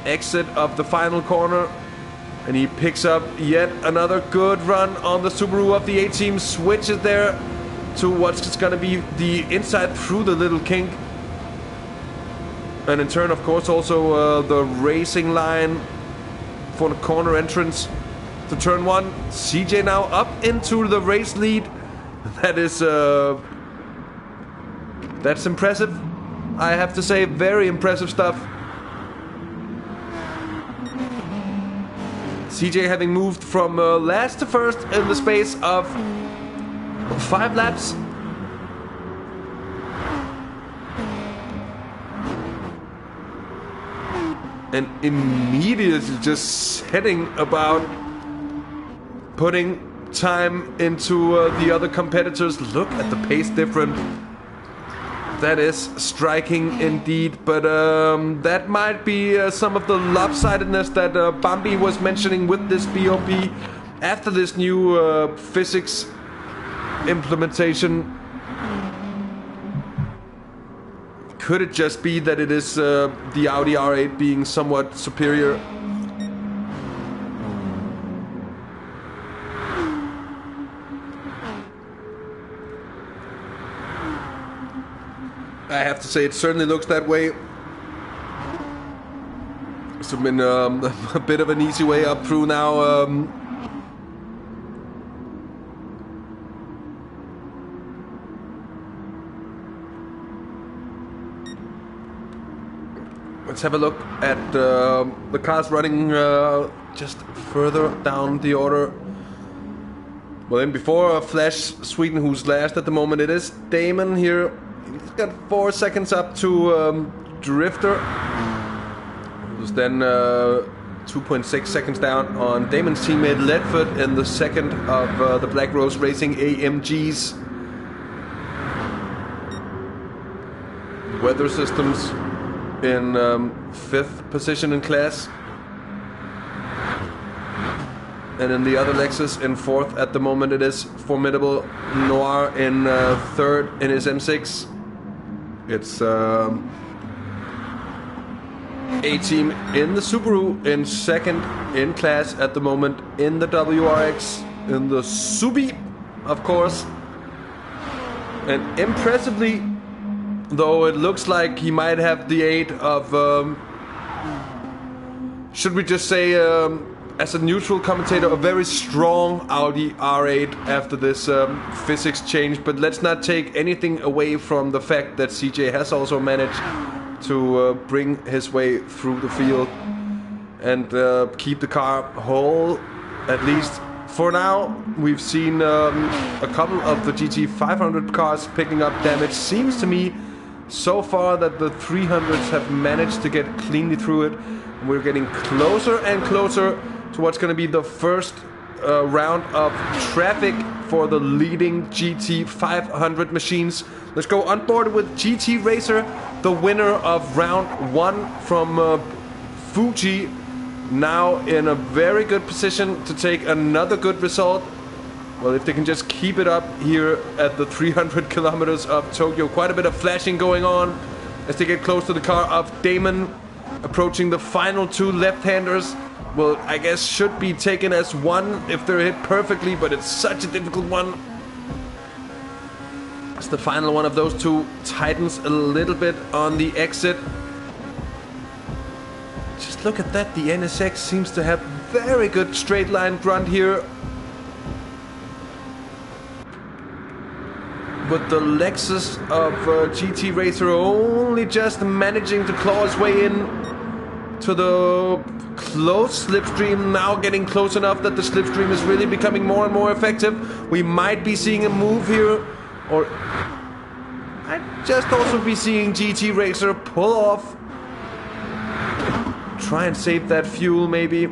exit of the final corner, and he picks up yet another good run on the Subaru of the A-Team. Switches there to what's going to be the inside through the little kink. And in turn, of course, also the racing line for the corner entrance to turn 1. CJ now up into the race lead. That is that's impressive. I have to say, very impressive stuff. CJ having moved from last to first in the space of 5 laps. And immediately just setting about putting time into the other competitors. Look at the pace difference. That is striking indeed, but that might be some of the lopsidedness that Bambi was mentioning with this BOP after this new physics implementation. Could it just be that it is the Audi R8 being somewhat superior? I have to say, it certainly looks that way. It's been a bit of an easy way up through now. Let's have a look at the cars running just further down the order. Well, then before Flash Sweden, who's last at the moment, it is Damon here. He's got 4 seconds up to Drifter, who's then 2.6 seconds down on Damon's teammate Ledford in the second of the Black Rose Racing AMGs. Weather Systems in 5th position in class. And in the other Lexus in 4th at the moment, it is Formidable Noir in 3rd in his M6. It's A-Team in the Subaru in 2nd in class at the moment, in the WRX, in the Subi, of course. And impressively, though, it looks like he might have the aid of, should we just say, as a neutral commentator, a very strong Audi R8 after this physics change. But let's not take anything away from the fact that CJ has also managed to bring his way through the field and keep the car whole, at least for now. We've seen a couple of the GT500 cars picking up damage. Seems to me so far that the 300s have managed to get cleanly through it. We're getting closer and closer to what's going to be the first round of traffic for the leading GT500 machines. Let's go on board with GT Racer, the winner of round 1 from Fuji, now in a very good position to take another good result. Well, if they can just keep it up here at the 300 kilometers of Tokyo. Quite a bit of flashing going on as they get close to the car of Damon, approaching the final 2 left-handers. Well, I guess should be taken as one if they're hit perfectly, but it's such a difficult one. It's the final one of those 2. Tightens a little bit on the exit. Just look at that, the NSX seems to have very good straight line grunt here. But the Lexus of GT Racer only just managing to claw his way in to the close slipstream, now getting close enough that the slipstream is really becoming more and more effective. We might be seeing a move here, or I'd just also be seeing GT Racer pull off. Try and save that fuel maybe.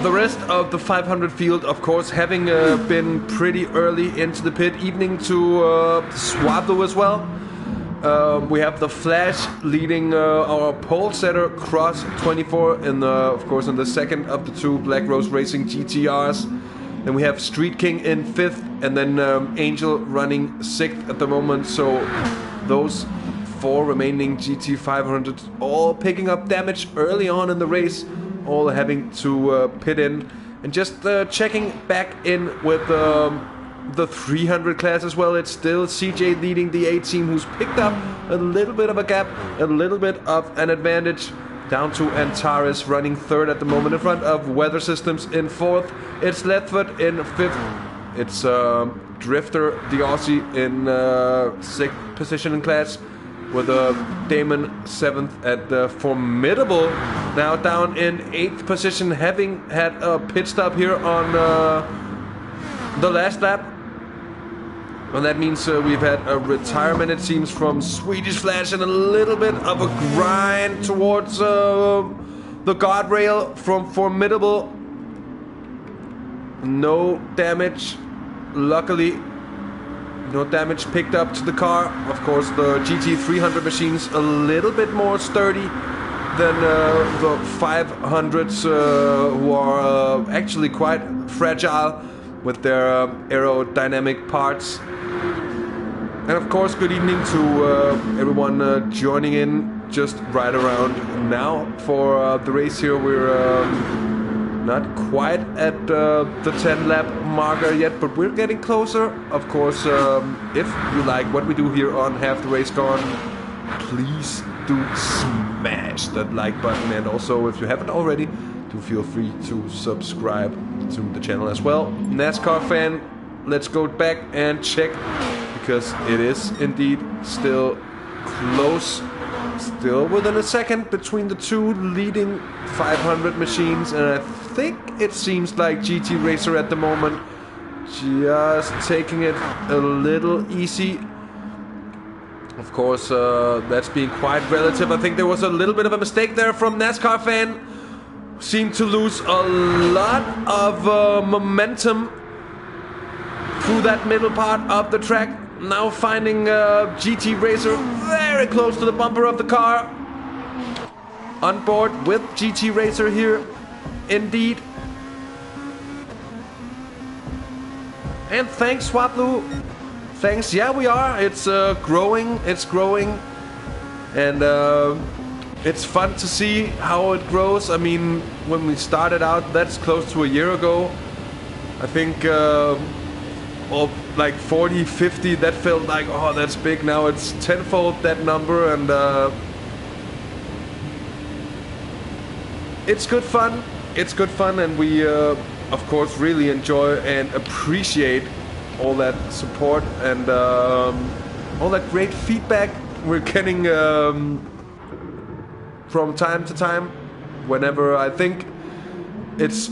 The rest of the 500 field, of course, having been pretty early into the pit, evening to Swablu as well. We have the Flash leading our pole setter, Cross 24, in the, of course, in the second of the 2 Black Rose Racing GTRs. Then we have Street King in 5th, and then Angel running 6th at the moment. So those 4 remaining GT500s all picking up damage early on in the race, all having to pit in. And just checking back in with the 300 class as well. It's still CJ leading the A team, who's picked up a little bit of a gap, a little bit of an advantage. Down to Antares running 3rd at the moment, in front of Weather Systems in 4th. It's Ledford in 5th. It's Drifter, the Aussie, in 6th position in class, with Damon 7th at Formidable, now down in 8th position, having had a pit stop here on the last lap. And that means we've had a retirement, it seems, from Swedish Flash, and a little bit of a grind towards the guardrail from Formidable. No damage, luckily. No damage picked up to the car. Of course, the GT300 machine's a little bit more sturdy than the 500s, who are actually quite fragile with their aerodynamic parts. And of course, good evening to everyone joining in just right around now for the race here. We're not quite at the 10 lap marker yet, but we're getting closer. Of course, if you like what we do here on Half the Race Gone, please do smash that like button. And also, if you haven't already, do feel free to subscribe to the channel as well. NASCAR fan, let's go back and check, because it is indeed still close, still within a second between the 2 leading 500 machines. And I think it seems like GT Racer at the moment just taking it a little easy. Of course, that's being quite relative. I think there was a little bit of a mistake there from NASCAR fan. Seemed to lose a lot of momentum through that middle part of the track. Now finding GT Racer very close to the bumper of the car. On board with GT Racer here, indeed. And thanks, Swaplu. Thanks, yeah, we are. It's growing, it's growing. And it's fun to see how it grows. I mean, when we started out, that's close to a year ago. I think like 40, 50, that felt like, oh, that's big. Now it's tenfold that number, and it's good fun. It's good fun, and we of course, really enjoy and appreciate all that support and all that great feedback we're getting from time to time. Whenever I think it's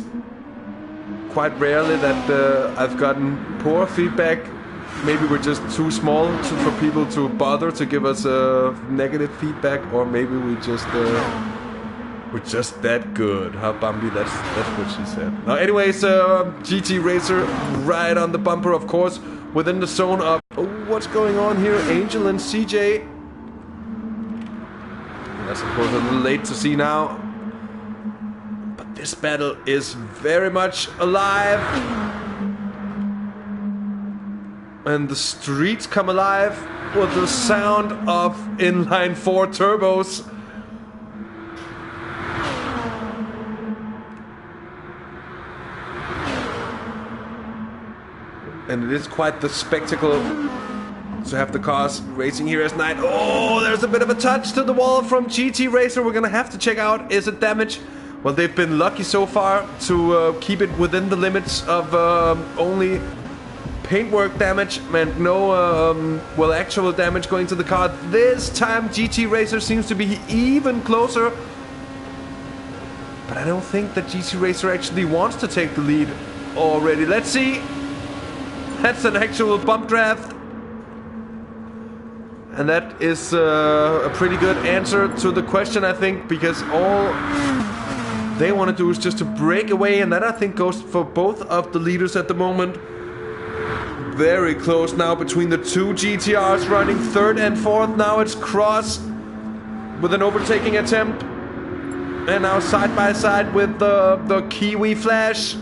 quite rarely that I've gotten poor feedback. Maybe we're just too small for people to bother to give us negative feedback, or maybe we're just that good. Huh, Bambi? That's what she said. Now, anyways, GT Racer right on the bumper, of course, within the zone of what's going on here. Angel and CJ. That's of course a little late to see now. But this battle is very much alive. And the streets come alive with the sound of inline 4 turbos. And it is quite the spectacle to have the cars racing here as night. Oh, there's a bit of a touch to the wall from GT Racer. We're gonna have to check out, is it damage? Well, they've been lucky so far to keep it within the limits of only paintwork damage and no, well, actual damage going to the car. This time GT Racer seems to be even closer. But I don't think that GT Racer actually wants to take the lead already. Let's see. That's an actual bump draft. And that is a pretty good answer to the question, I think, because all they want to do is just to break away, and that I think goes for both of the leaders at the moment. Very close now between the two GTRs running 3rd and 4th. Now it's Cross with an overtaking attempt. And now side by side with the Kiwi Flash.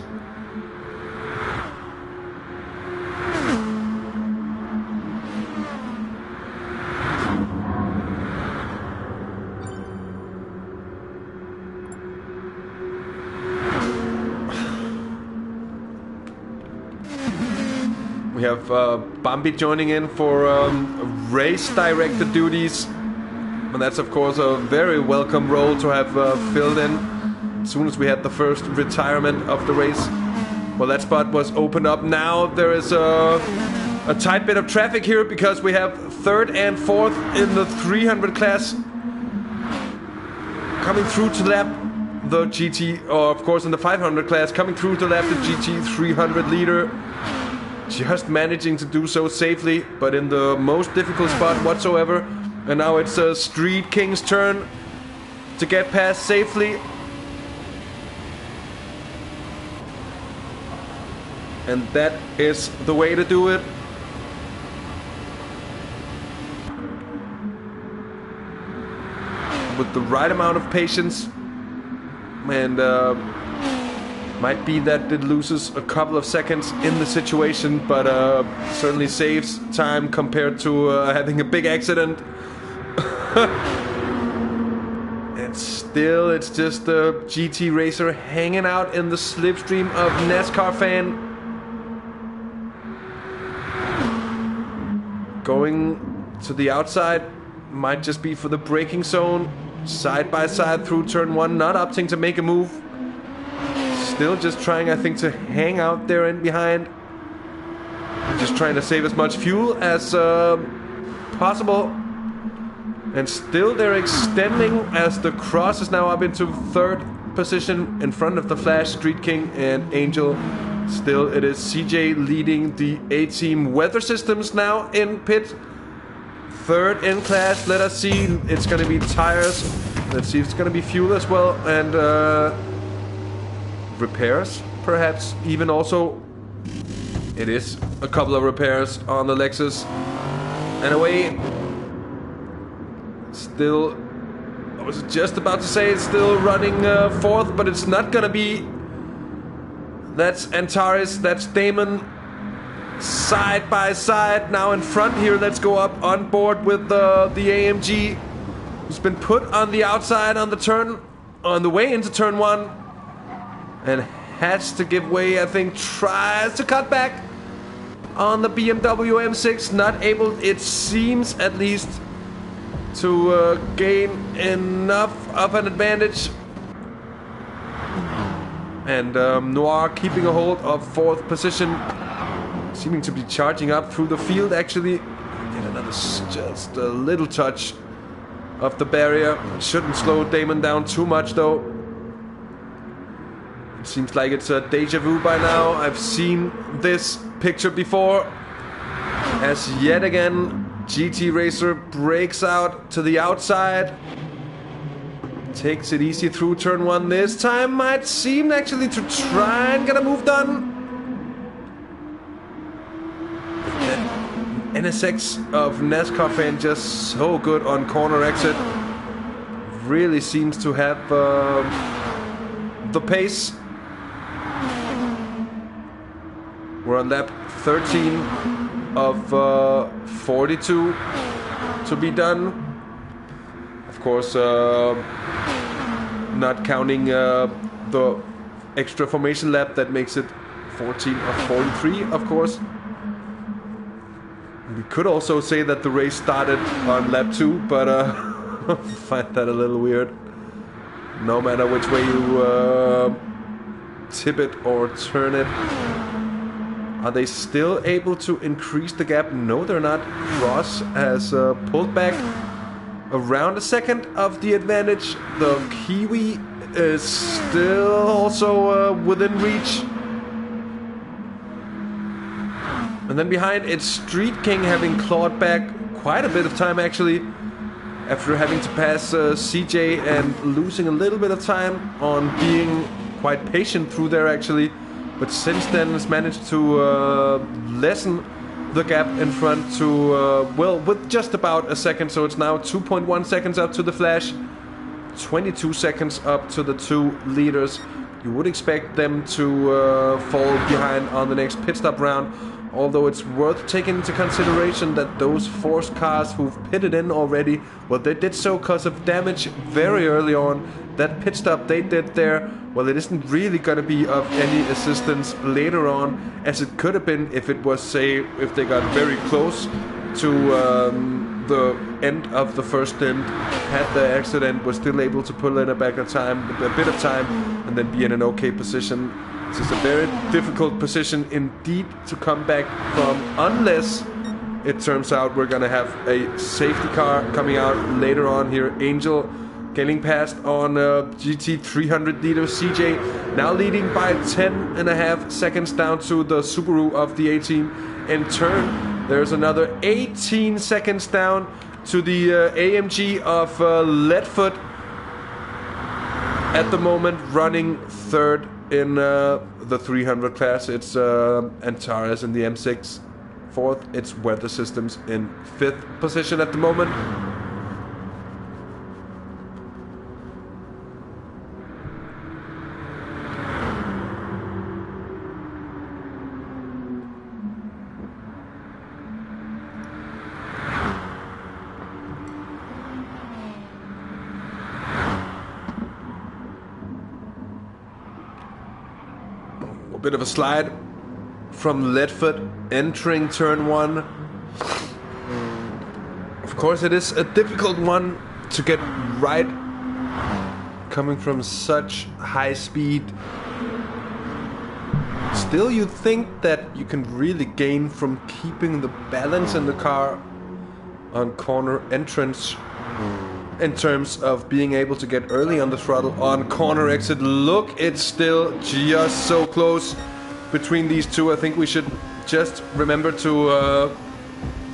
We have Bambi joining in for race director duties. And that's of course a very welcome role to have filled in as soon as we had the first retirement of the race. Well, that spot was opened up. Now there is a tight bit of traffic here because we have 3rd and 4th in the 300 class coming through to lap the GT, or of course in the 500 class coming through to lap the GT 300 leader. Just managing to do so safely, but in the most difficult spot whatsoever. And now it's Street King's turn to get past safely. And that is the way to do it. With the right amount of patience. And might be that it loses a couple of seconds in the situation, but certainly saves time compared to having a big accident. And still, it's just the GT Racer hanging out in the slipstream of NASCAR fan. Going to the outside might just be for the braking zone. Side by side through turn 1, not opting to make a move. Still just trying, I think, to hang out there and behind. Just trying to save as much fuel as possible. And still they're extending as the Cross is now up into 3rd position in front of the Flash, Street King, and Angel. Still, it is CJ leading the A-Team Weather Systems now in pit. 3rd in class. Let us see. It's going to be tires. Let's see if it's going to be fuel as well. And repairs, perhaps. Even also, it is a couple of repairs on the Lexus. And away. Still, I was just about to say it's still running 4th, but it's not going to be. That's Antares. That's Damon. Side by side now in front here. Let's go up on board with the AMG, who's been put on the outside on the way into turn 1, and has to give way. I think tries to cut back on the BMW M6, not able, it seems at least, to gain enough of an advantage. And Noir keeping a hold of 4th position. Seeming to be charging up through the field, actually. Get another just a little touch of the barrier. Shouldn't slow Damon down too much, though. It seems like it's a deja vu by now. I've seen this picture before. As yet again, GT Racer breaks out to the outside. Takes it easy through turn 1 this time. Might seem actually to try and get a move done. NSX of NASCAR fan just so good on corner exit. Really seems to have the pace. We're on lap 13 of 42 to be done. Of course, not counting the extra formation lap that makes it 14 of 43, of course. We could also say that the race started on lap 2, but I find that a little weird. No matter which way you tip it or turn it. Are they still able to increase the gap? No, they're not. Ross has pulled back around a second of the advantage. The Kiwi is still also within reach. And then behind, it's Street King having clawed back quite a bit of time, actually, after having to pass CJ and losing a little bit of time on being quite patient through there, actually. But since then has managed to lessen the gap in front to, well, with just about a second. So it's now 2.1 seconds up to the Flash, 22 seconds up to the 2 leaders. You would expect them to fall behind on the next pit stop round. Although it's worth taking into consideration that those forced cars who've pitted in already, well, they did so because of damage very early on. That pit stop they did there, well, it isn't really going to be of any assistance later on, as it could have been if it was, say, if they got very close to the end of the first stint, had the accident, was still able to pull in a bit of time, and then be in an okay position. This is a very difficult position indeed to come back from, unless it turns out we're gonna have a safety car coming out later on here. Angel getting past on GT 300 leader CJ, now leading by 10.5 seconds down to the Subaru of the A-Team. In turn, there's another 18 seconds down to the AMG of Leadfoot. At the moment, running 3rd in the 300 class. It's Antares in the M6. 4th, it's Weather Systems in 5th position at the moment. Bit of a slide from Leadfoot entering turn 1. Of course, it is a difficult one to get right, coming from such high speed. Still, you'd think that you can really gain from keeping the balance in the car on corner entrance, in terms of being able to get early on the throttle on corner exit. Look, it's still just so close between these two. I think we should just remember to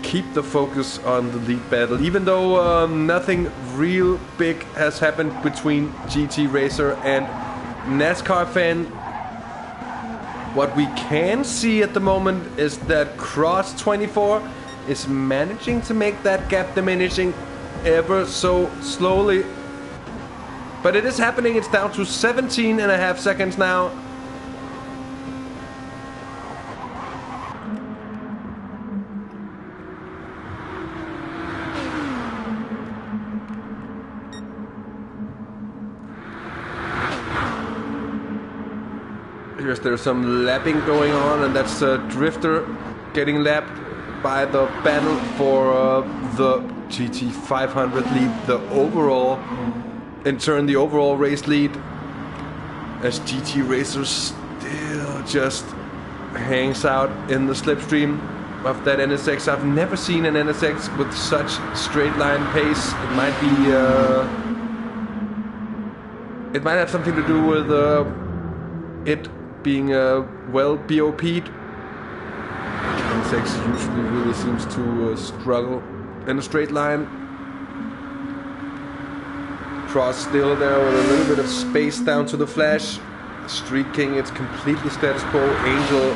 keep the focus on the lead battle. Even though nothing real big has happened between GT Racer and NASCAR fan, what we can see at the moment is that Cross 24 is managing to make that gap diminishing ever so slowly, but it is happening. It's down to 17.5 seconds now. There's some lapping going on, and that's Drifter getting lapped by the battle for the GT 500 lead, the overall, in turn the overall race lead. as GT Racer still just hangs out in the slipstream of that NSX. I've never seen an NSX with such straight line pace. It might be it might have something to do with it being well BOP'd. NSX usually really seems to struggle in a straight line. Cross still there with a little bit of space down to the Flash. Street King, it's completely status quo. Angel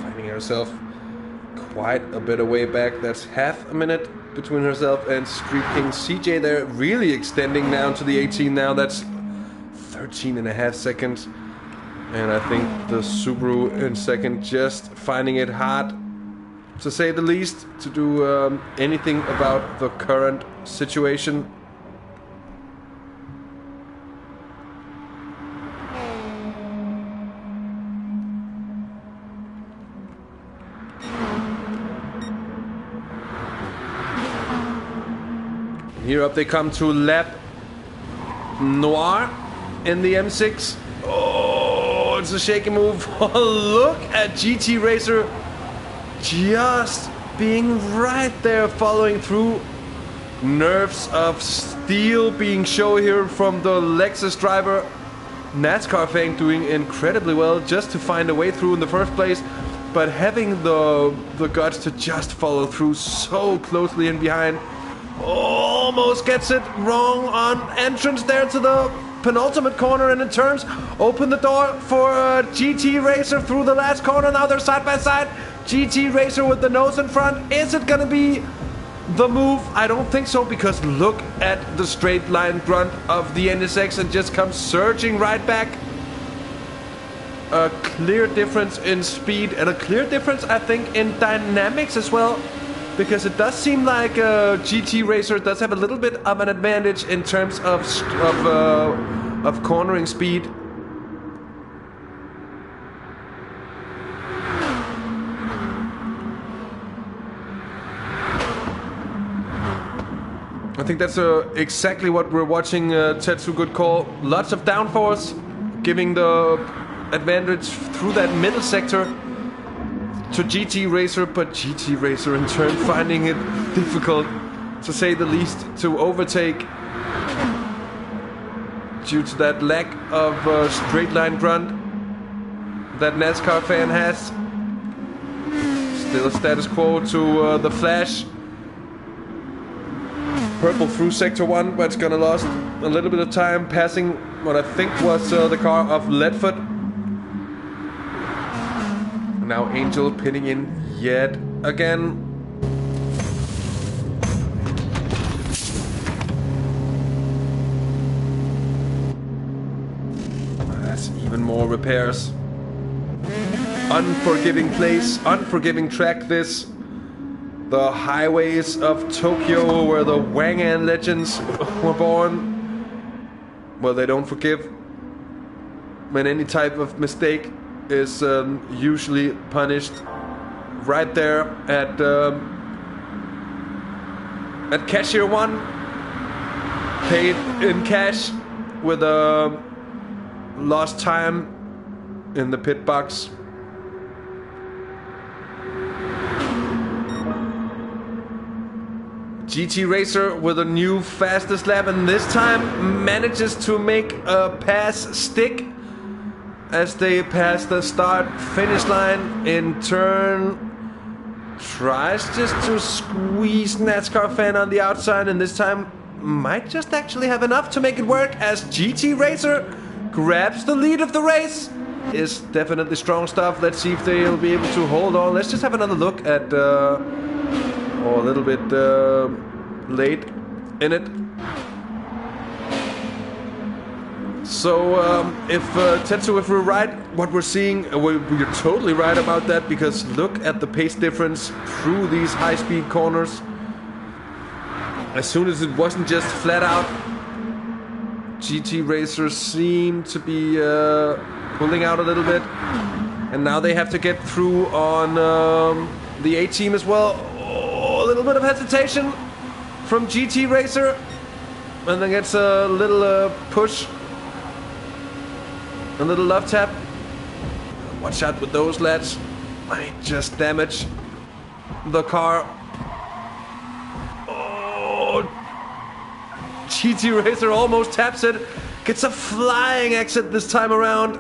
finding herself quite a bit away back. That's half a minute between herself and Street King. CJ there really extending down to the 18 now. That's 13.5 seconds. And I think the Subaru in second, just finding it hard, to say the least, to do anything about the current situation. Here up they come to lap Noir in the M6. Oh, it's a shaky move. Look at GT Racer just being right there, following through. Nerves of steel being shown here from the Lexus driver. NASCAR fan doing incredibly well just to find a way through in the first place, but having the guts to just follow through so closely in behind. Almost gets it wrong on entrance there to the penultimate corner, and in turns open the door for GT Racer through the last corner. Now they're side by side. GT Racer with the nose in front. Is it gonna be the move? I don't think so, because look at the straight line grunt of the NSX and just comes surging right back. A clear difference in speed and a clear difference, I think, in dynamics as well. Because it does seem like GT Racer does have a little bit of an advantage in terms of cornering speed. I think that's exactly what we're watching Tetsu good call. Lots of downforce, giving the advantage through that middle sector to GT Racer, but GT Racer in turn finding it difficult, to say the least, to overtake due to that lack of straight line grunt that NASCAR fan has. Still status quo to the Flash. Purple through sector 1, but it's gonna lose a little bit of time, passing what I think was the car of Leadfoot. Now Angel pitting in yet again. That's even more repairs. Unforgiving place, unforgiving track this. The highways of Tokyo, where the Wangan legends were born. Well, they don't forgive when any type of mistake is usually punished right there at cashier 1, paid in cash with a lost time in the pit box. GT Racer with a new fastest lap, and this time manages to make a pass stick as they pass the start-finish line. In turn, tries just to squeeze NASCAR fan on the outside, and this time might just actually have enough to make it work as GT Racer grabs the lead of the race. Is definitely strong stuff. Let's see if they'll be able to hold on. Let's just have another look at, or a little bit late in it. So if Tetsu, if we're right, what we're seeing, we're totally right about that, because look at the pace difference through these high-speed corners. As soon as it wasn't just flat out, GT Racers seem to be pulling out a little bit, and now they have to get through on the A team as well. Oh, a little bit of hesitation from GT Racer, and then gets a little push A little love tap. Watch out with those, lads. Might just damage the car. Oh, GT Racer almost taps it. Gets a flying exit this time around.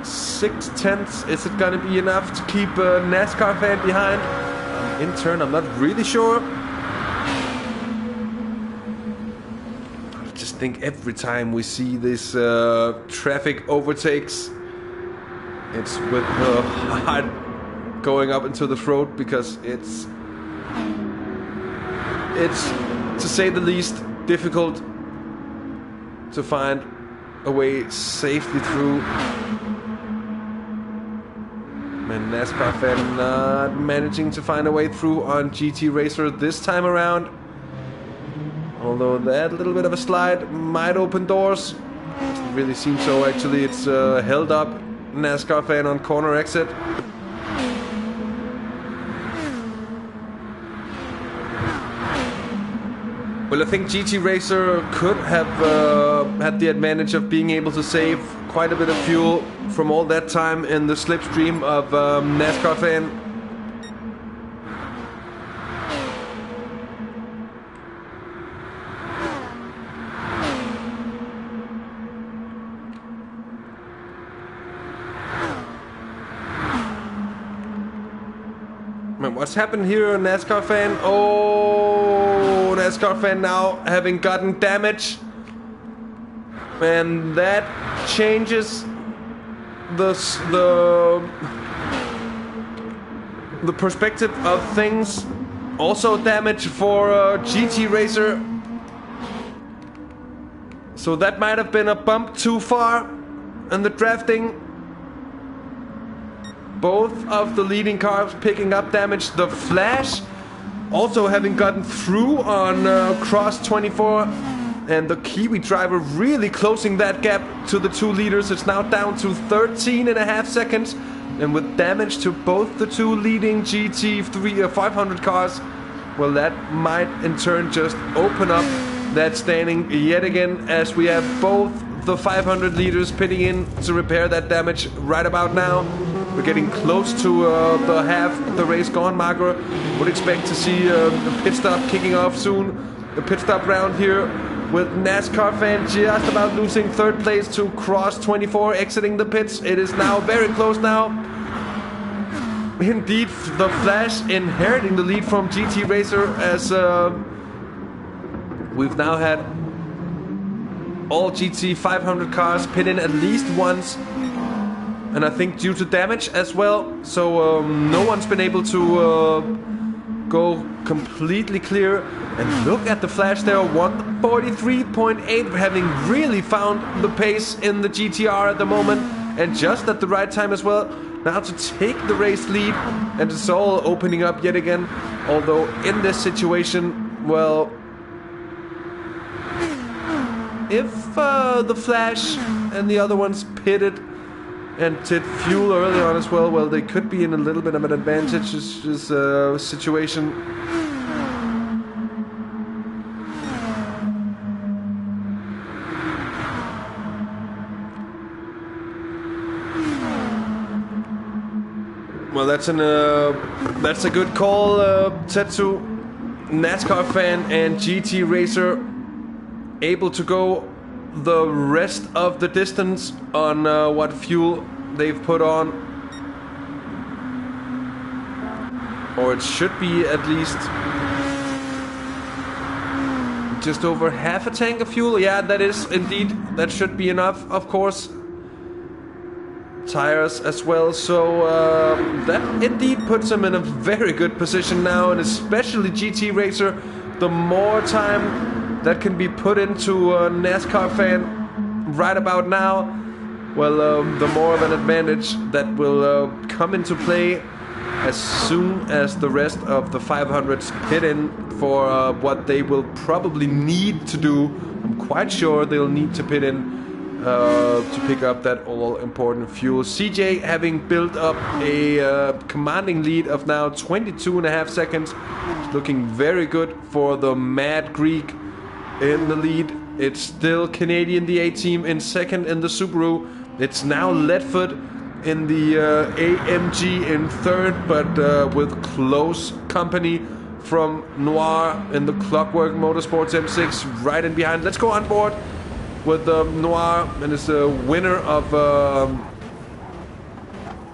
6/10. Is it gonna be enough to keep a NASCAR fan behind? In turn, I'm not really sure. I just think every time we see this traffic overtakes, it's with the heart going up into the throat, because it's to say the least difficult to find a way safely through. And NASCAR fan not managing to find a way through on GT Racer this time around. Although that little bit of a slide might open doors. Doesn't really seem so, actually. It's held up NASCAR fan on corner exit. Well, I think GT Racer could have had the advantage of being able to save quite a bit of fuel from all that time in the slipstream of NASCAR fan. Man, what's happened here, NASCAR fan? Oh, NASCAR fan now having gotten damage. And that changes the perspective of things. Also damage for GT Racer. So that might have been a bump too far in the drafting. Both of the leading cars picking up damage. The Flash also having gotten through on Cross 24. And the Kiwi driver really closing that gap to the two leaders. It's now down to 13.5 seconds. And with damage to both the two leading GT 500 cars, well, that might in turn just open up that standing yet again, as we have both the 500 leaders pitting in to repair that damage right about now. We're getting close to the half the race gone marker. Would expect to see a pit stop kicking off soon. A pit stop round here with NASCAR fan just about losing third place to Cross 24 exiting the pits. It is now very close now. Indeed, the Flash inheriting the lead from GT Racer, as we've now had all GT 500 cars pit in at least once. And I think due to damage as well. So no one's been able to go completely clear. And look at the Flash there, 143.8, having really found the pace in the GTR at the moment. And just at the right time as well. Now to take the race lead. And it's all opening up yet again. Although in this situation, well, if the Flash and the other ones pitted and did fuel early on as well, well, they could be in a little bit of an advantageous situation. Well, that's a good call, Tetsu. NASCAR fan and GT Racer able to go the rest of the distance on what fuel they've put on. Or it should be at least just over half a tank of fuel. Yeah, that is indeed, that should be enough, of course. Tires as well, so that indeed puts them in a very good position now, and especially GT Racer, the more time that can be put into a NASCAR fan right about now, well, the more of an advantage that will come into play as soon as the rest of the 500s hit in for what they will probably need to do. I'm quite sure they'll need to pit in to pick up that all-important fuel. CJ having built up a commanding lead of now 22.5 seconds. It's looking very good for the Mad Greek in the lead. It's still Canadian DA team in second in the Subaru. It's now Leadfoot in the AMG in third, but with close company from Noir in the Clockwork Motorsports M6 right in behind. Let's go on board with Noir, and it's a winner of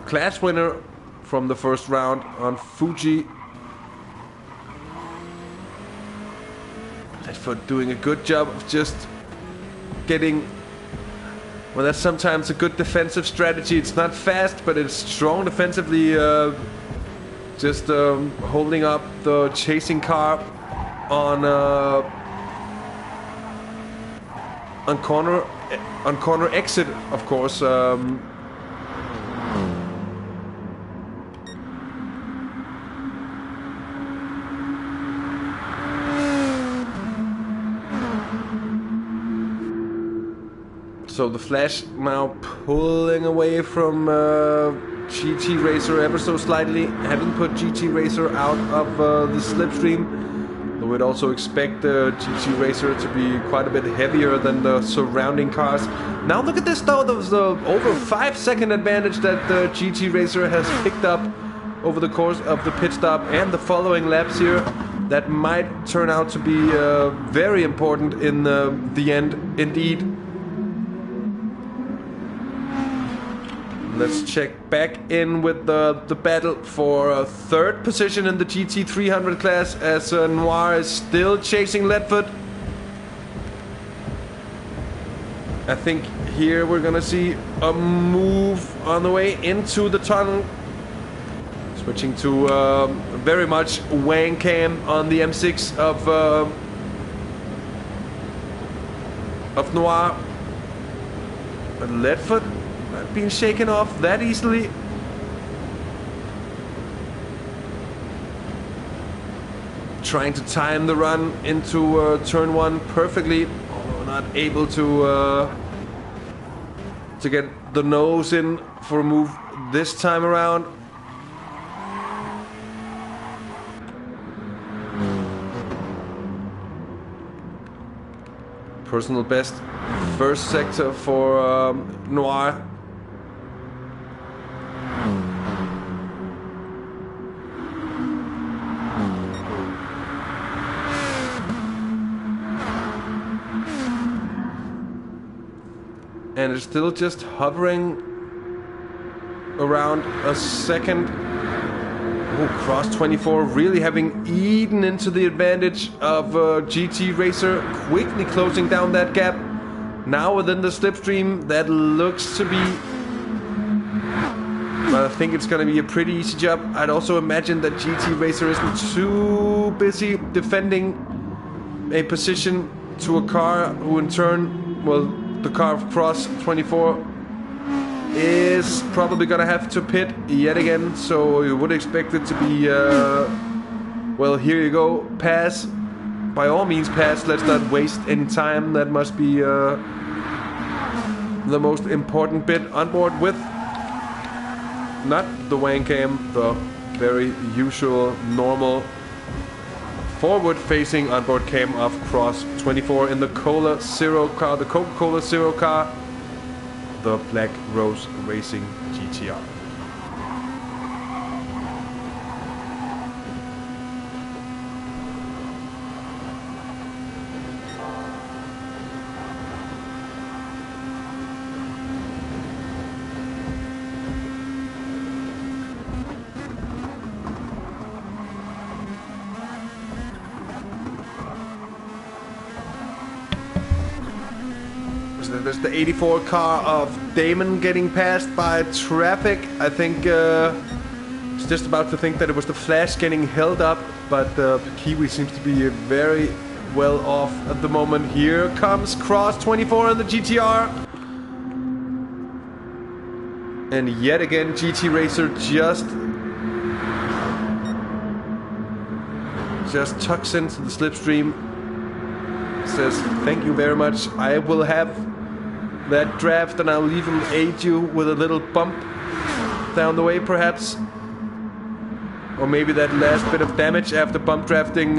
class winner from the first round on Fuji. Leadfoot doing a good job of just getting, well, that's sometimes a good defensive strategy. It's not fast, but it's strong defensively, just holding up the chasing car on corner exit, of course. So the Flash now pulling away from GT Racer ever so slightly, having put GT Racer out of the slipstream. Though we'd also expect the GT Racer to be quite a bit heavier than the surrounding cars. Now look at this though, there's the over 5-second advantage that the GT Racer has picked up over the course of the pit stop and the following laps here. That might turn out to be very important in the end, indeed. Let's check back in with the battle for third position in the GT300 class, as Noir is still chasing Leadfoot. I think here we're gonna see a move on the way into the tunnel. Switching to very much Wangan on the M6 of Noir. But Leadfoot not being shaken off that easily. Trying to time the run into turn one perfectly, although not able to get the nose in for a move this time around. Personal best first sector for Noir. And it's still just hovering around a second. Oh, cross 24 really having eaten into the advantage of GT Racer, quickly closing down that gap. Now within the slipstream, that looks to be, well, I think it's going to be a pretty easy job. I'd also imagine that GT Racer isn't too busy defending a position to a car who in turn, well, the car of Cross 24 is probably gonna have to pit yet again, so you would expect it to be well, here you go, pass, by all means pass, let's not waste any time. That must be the most important bit on board with not the Wangan, the very usual normal forward facing onboard cam of Cross 24 in the Cola Zero car, the Coca-Cola Zero car, the Black Rose Racing GTR. There's the 84 car of Damon getting passed by traffic. I think it's just about to think that it was the Flash getting held up, but Kiwi seems to be very well off at the moment. Here comes Cross 24 on the GTR. And yet again, GT Racer just tucks into the slipstream. Says, thank you very much. I will have that draft and I'll even aid you with a little bump down the way perhaps. Or maybe that last bit of damage after bump drafting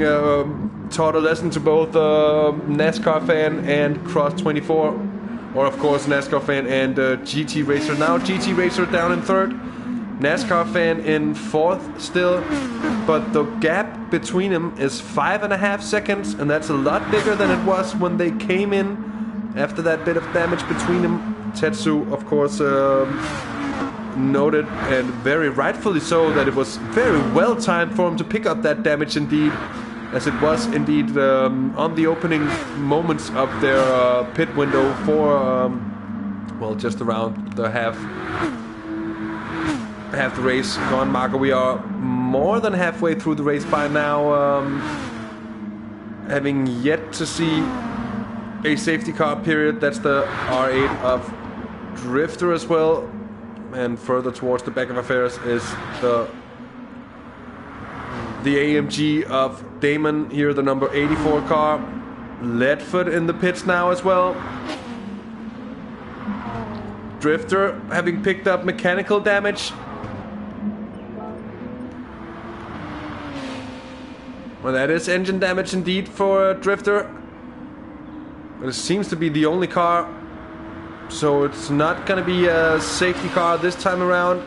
taught a lesson to both NASCAR fan and Cross 24, or of course NASCAR fan and GT Racer. Now GT Racer down in third, NASCAR fan in fourth still, but the gap between them is 5.5 seconds, and that's a lot bigger than it was when they came in after that bit of damage between them. Tetsu, of course, noted, and very rightfully so, that it was very well timed for him to pick up that damage indeed, as it was indeed on the opening moments of their pit window for, well, just around the half the race gone, Marco. We are more than halfway through the race by now, having yet to see a safety car period. That's the R8 of Drifter as well, and further towards the back of affairs is the AMG of Damon here, the number 84 car. Leadfoot in the pits now as well. Drifter having picked up mechanical damage. Well, that is engine damage indeed for Drifter. But it seems to be the only car, so it's not going to be a safety car this time around.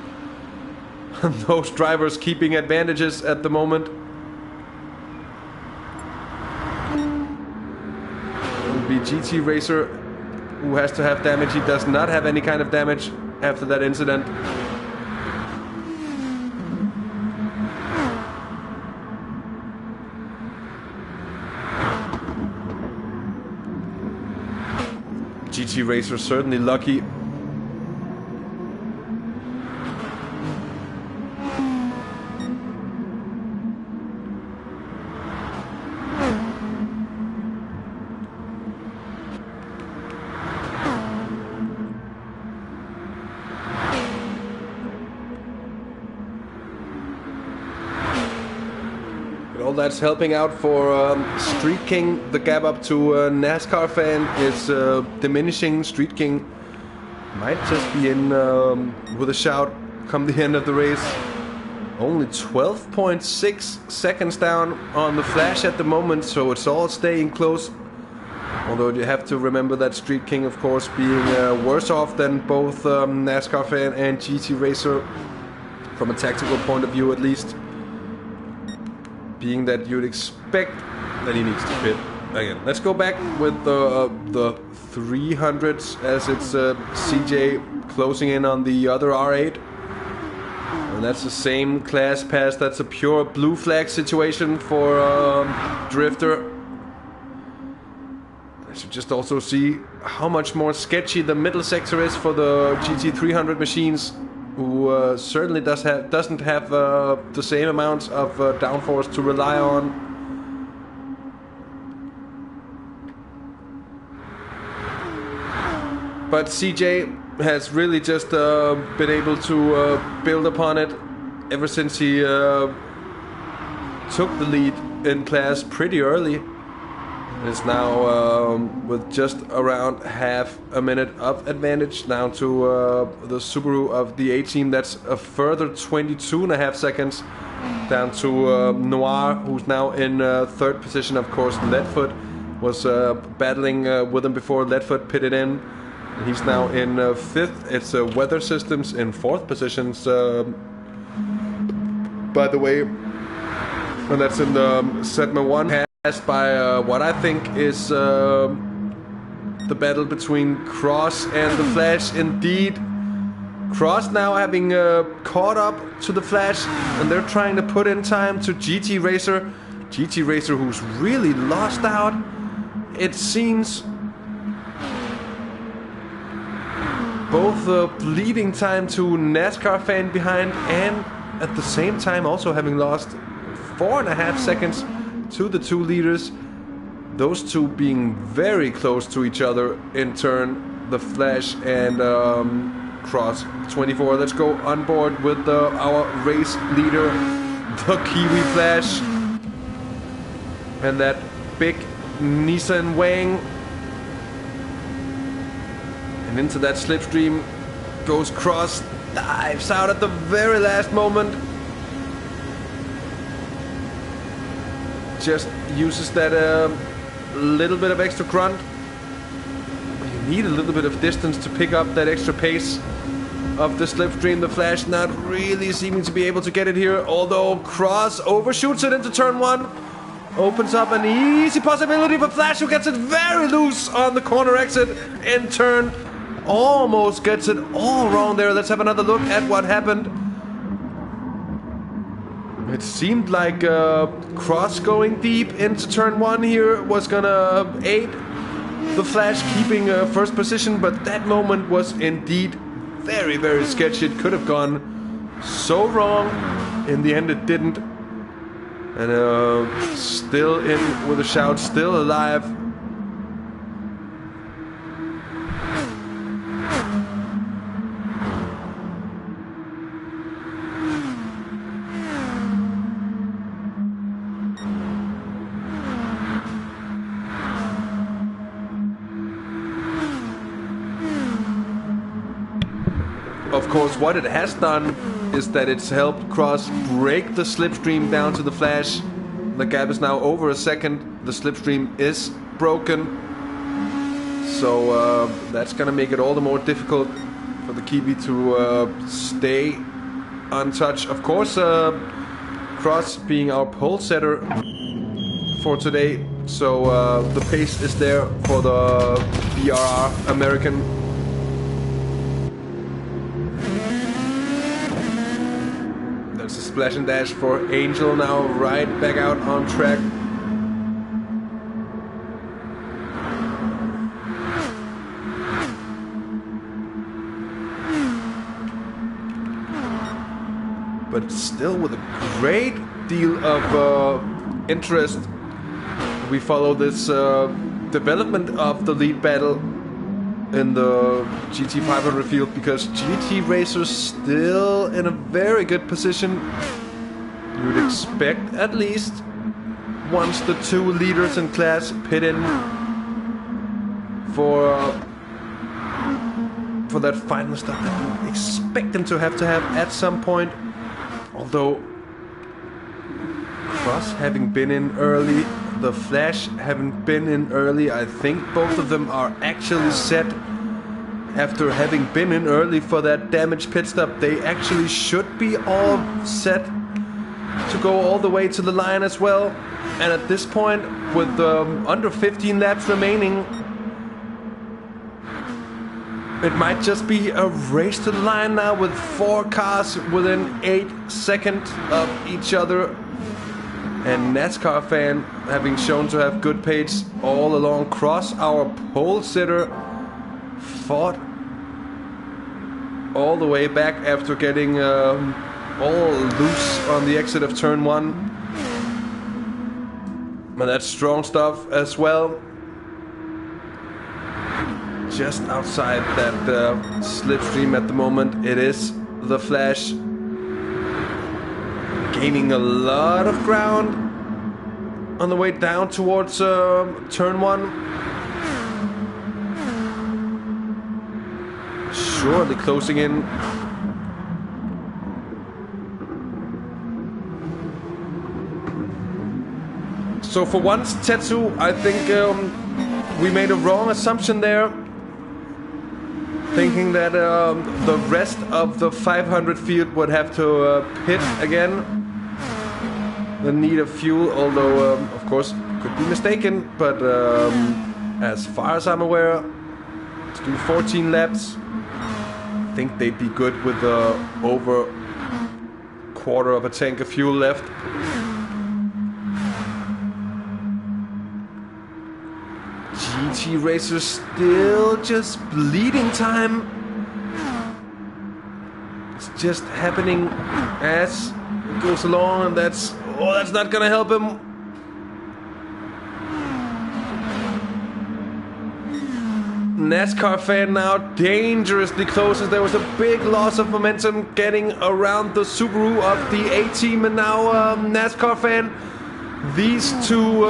Those drivers keeping advantages at the moment. It will be GT Racer who has to have damage. He does not have any kind of damage after that incident. GT Racer certainly lucky. All that's helping out for Street King. The gap up to NASCAR fan is diminishing. Street King might just be in with a shout come the end of the race. Only 12.6 seconds down on the Flash at the moment, so it's all staying close. Although you have to remember that Street King, of course, being worse off than both NASCAR fan and GT Racer, from a tactical point of view at least. Being that you'd expect that he needs to pit again. Let's go back with the 300s, as it's CJ closing in on the other R8. And that's the same class pass. That's a pure blue flag situation for Drifter. I should just also see how much more sketchy the middle sector is for the GT300 machines, who certainly doesn't have the same amounts of downforce to rely on. But CJ has really just been able to build upon it ever since he took the lead in class pretty early. Is now with just around half a minute of advantage down to the Subaru of the A-team. That's a further 22.5 seconds down to Noir, who's now in third position. Of course, Leadfoot was battling with him before Leadfoot pitted in. And he's now in fifth. It's Weather Systems in fourth positions, by the way. And that's in the Setma 1. By what I think is the battle between Cross and the Flash. Indeed, Cross now having caught up to the Flash, and they're trying to put in time to GT Racer. GT Racer, who's really lost out, it seems. Both the leading time to NASCAR fan behind, and at the same time also having lost 4.5 seconds to the two leaders, those two being very close to each other in turn, the Flash and Cross 24. Let's go on board with our race leader, the Kiwi Flash, and that big Nissan Wang. And into that slipstream goes Cross, dives out at the very last moment. just uses that little bit of extra grunt. You need a little bit of distance to pick up that extra pace of the slipstream. The Flash not really seeming to be able to get it here, although Cross overshoots it into turn 1. Opens up an easy possibility for Flash, who gets it very loose on the corner exit in turn. Almost gets it all wrong there. Let's have another look at what happened. It seemed like Cross going deep into turn 1 here was gonna aid the Flash keeping first position, but that moment was indeed very, very sketchy. It could have gone so wrong. In the end, it didn't. And still in with a shout, still alive. Of course, what it has done is that it's helped Cross break the slipstream down to the Flash. The gap is now over a second. The slipstream is broken. So that's going to make it all the more difficult for the Kiwi to stay untouched. Of course, Cross being our pole setter for today. So the pace is there for the VRR American. There's a splash and dash for Angel now, right back out on track. But still with a great deal of interest, we follow this development of the lead battle in the GT 500 field, because GT racers still in a very good position. You would expect at least once the two leaders in class pit in for that final stop that you would expect them to have at some point. Although Cross having been in early, the Flash having been in early, I think both of them are actually set. After having been in early for that damaged pit stop, they actually should be all set to go all the way to the line as well. And at this point, with under 15 laps remaining, it might just be a race to the line now, with 4 cars within 8 seconds of each other. And NASCAR fan having shown to have good pace all along. Cross, our pole sitter, fought all the way back after getting all loose on the exit of turn 1. And that's strong stuff as well. Just outside that slipstream at the moment, it is the Flash gaining a lot of ground on the way down towards turn 1. Surely closing in. So for once, Tetsu, I think we made a wrong assumption there, thinking that the rest of the 500 field would have to pit again. The need of fuel, although of course could be mistaken, but as far as I'm aware, to do 14 laps, I think they'd be good with over quarter of a tank of fuel left. GT racers still just bleeding time. It's just happening as it goes along, and that's not gonna help him. NASCAR fan now dangerously close, as there was a big loss of momentum getting around the Subaru of the A team, and now NASCAR fan, these two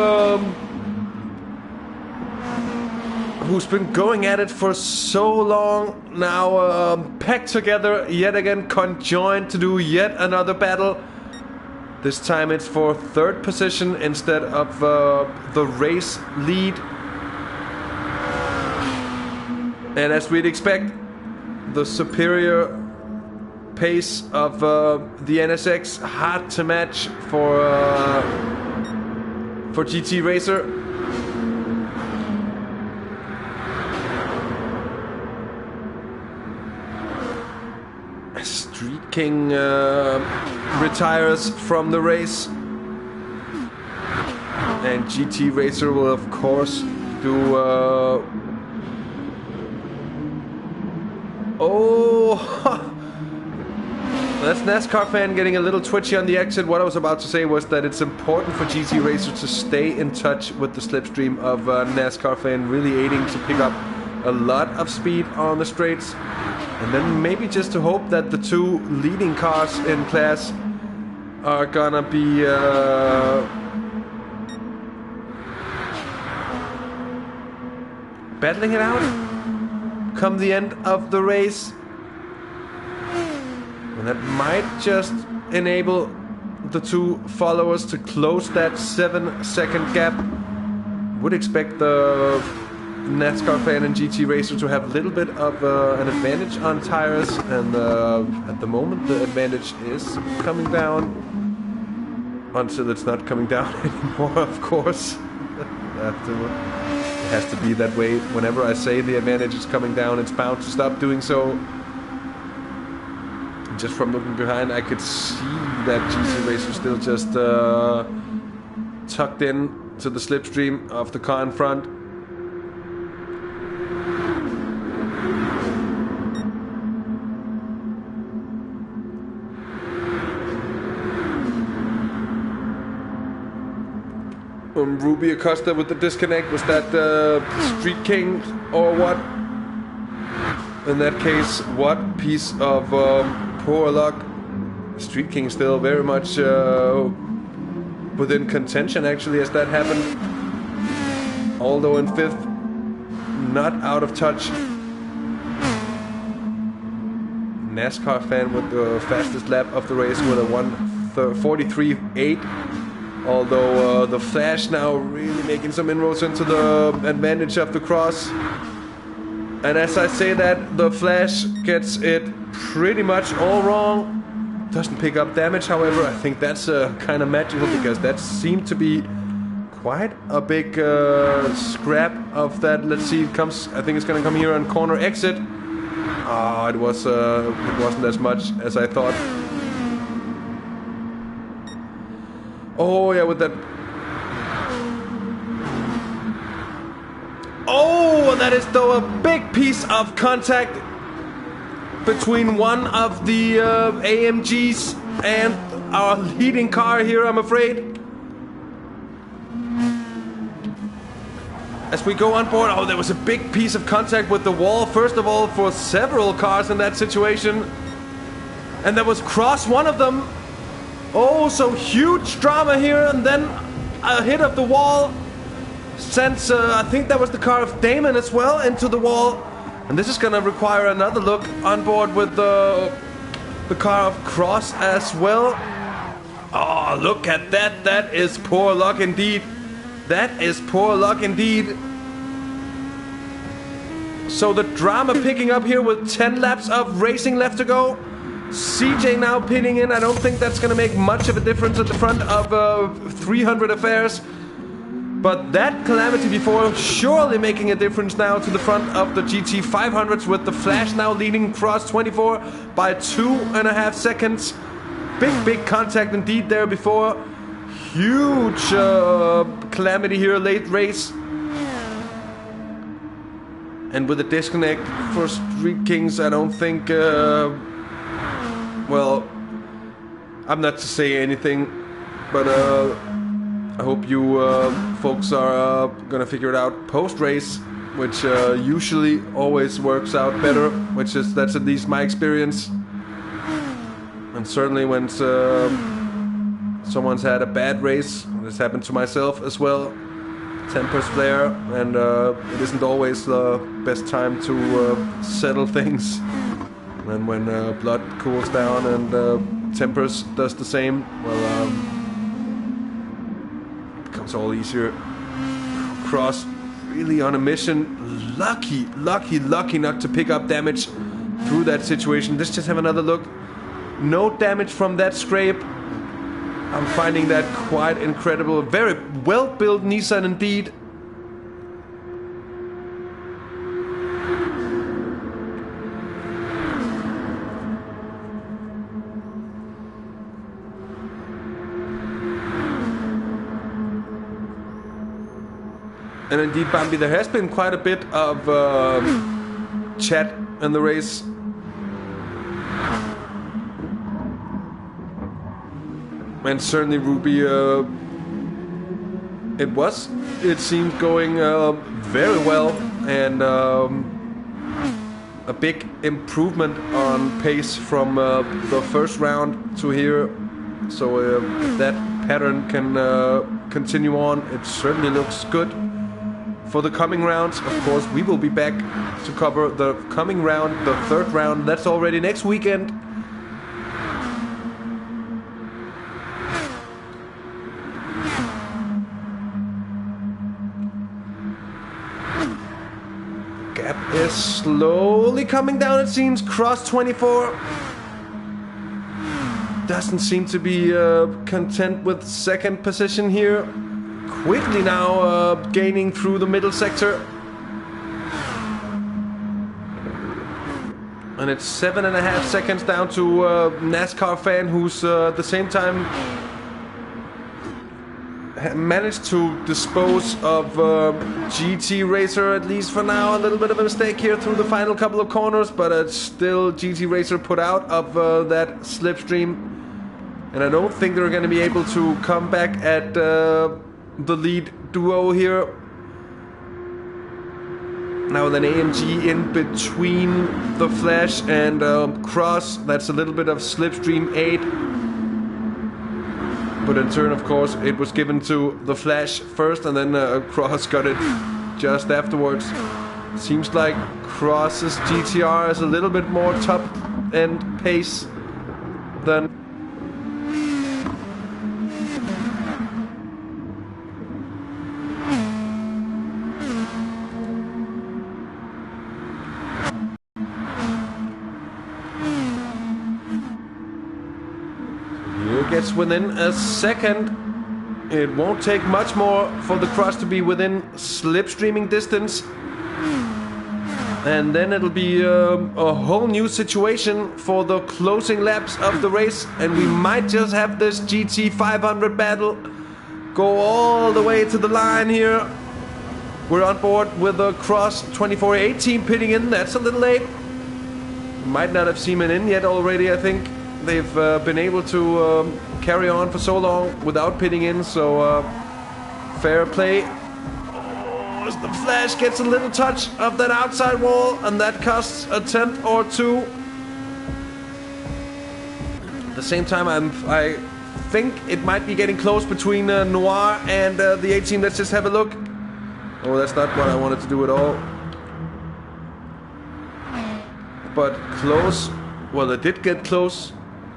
who's been going at it for so long now, packed together yet again, conjoined to do yet another battle. This time it's for 3rd position instead of the race lead. And as we'd expect, the superior pace of the NSX, hard to match for GT Racer. Street King retires from the race, and GT Racer will of course do that's NASCAR fan getting a little twitchy on the exit. What I was about to say was that it's important for GT Racer to stay in touch with the slipstream of NASCAR fan, really aiding to pick up a lot of speed on the straights. And then maybe just to hope that the 2 leading cars in class are gonna be battling it out come the end of the race. And that might just enable the 2 followers to close that 7-second gap. Would expect the NASCAR fan and GT Racer to have a little bit of an advantage on tires, and at the moment the advantage is coming down until it's not coming down anymore, of course. It has to be that way. Whenever I say the advantage is coming down, it's bound to stop doing so. Just from looking behind, I could see that GT Racer still just tucked in to the slipstream of the car in front. Ruby Acosta with the disconnect. Was that Street King or what? In that case, what piece of poor luck. Street King still very much within contention actually as that happened. Although in 5th, not out of touch. NASCAR fan with the fastest lap of the race with a 1:43.8. Although the Flash now really making some inroads into the advantage of the cross. And as I say that, the Flash gets it pretty much all wrong. Doesn't pick up damage, however. I think that's kind of magical because that seemed to be quite a big scrap of that. Let's see, it comes. I think it's going to come here on corner exit. Ah, it wasn't as much as I thought. Oh yeah, with that. Oh, that is though a big piece of contact between one of the AMGs and our leading car here, I'm afraid. As we go on board, oh, there was a big piece of contact with the wall, first of all, for several cars in that situation. And there was cross one of them. Oh, so huge drama here, and then a hit of the wall sends, I think that was the car of Damon as well, into the wall. And this is gonna require another look on board with the car of Cross as well. Oh, look at that. That is poor luck indeed. That is poor luck indeed. So the drama picking up here with 10 laps of racing left to go. CJ now pinning in. I don't think that's going to make much of a difference at the front of 300 affairs. But that calamity before surely making a difference now to the front of the GT 500s with the Flash now leading Cross 24 by 2.5 seconds. Big contact indeed there before. Huge calamity here late race. And with a disconnect for Street Kings, I don't think... well, I'm not to say anything, but I hope you folks are gonna figure it out post-race, which usually always works out better, that's at least my experience. And certainly when someone's had a bad race, this happened to myself as well, tempers flare, and it isn't always the best time to settle things. And when blood cools down and tempers does the same, well, it's all easier. Cross really on a mission. Lucky not to pick up damage through that situation. Let's just have another look. No damage from that scrape. I'm finding that quite incredible. Very well-built Nissan indeed. And indeed, Bambi, there has been quite a bit of chat in the race. And certainly Ruby, it seemed going very well, and a big improvement on pace from the first round to here. So if that pattern can continue on, it certainly looks good for the coming rounds. Of course, we will be back to cover the coming round, the third round. That's already next weekend. Gap is slowly coming down, it seems. Cross 24 doesn't seem to be content with second position here. Quickly now gaining through the middle sector. And it's 7.5 seconds down to NASCAR fan, who's at the same time managed to dispose of GT Racer, at least for now. A little bit of a mistake here through the final couple of corners, but it's still GT Racer put out of that slipstream. And I don't think they're going to be able to come back at the lead duo here. Now with an AMG in between the Flash and Cross, that's a little bit of slipstream 8. But in turn, of course, it was given to the Flash first, and then Cross got it just afterwards. Seems like Cross's GTR is a little bit more top-end pace than... Gets within a second. It won't take much more for the Cross to be within slipstreaming distance, and then it'll be a whole new situation for the closing laps of the race, and we might just have this GT 500 battle go all the way to the line here. We're on board with the Cross 2418 pitting in. That's a little late. Might not have seen it in yet already, I think. They've been able to carry on for so long without pitting in, so fair play. Oh, the Flash gets a little touch of that outside wall, and that costs a tenth or two. At the same time, I think it might be getting close between Noir and the 18. Let's just have a look. Oh, that's not what I wanted to do at all. But close. Well, it did get close.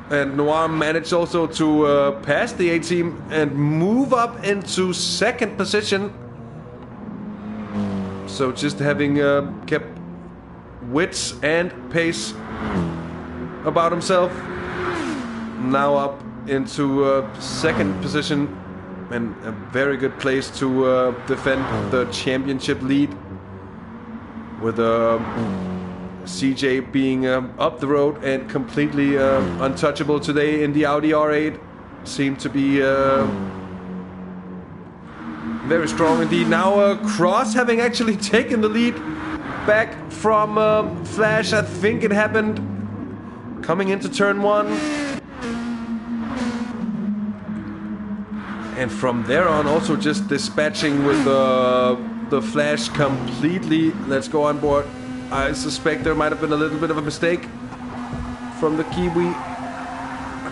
And Noir managed also to pass the A-team and move up into second position. So just having kept wits and pace about himself. Now up into second position, and a very good place to defend the championship lead, with CJ being up the road and completely untouchable today in the Audi R8. Seemed to be very strong indeed. Now Cross having actually taken the lead back from Flash. I think it happened coming into turn 1. And from there on also just dispatching with the Flash completely. Let's go on board. I suspect there might have been a little bit of a mistake from the Kiwi.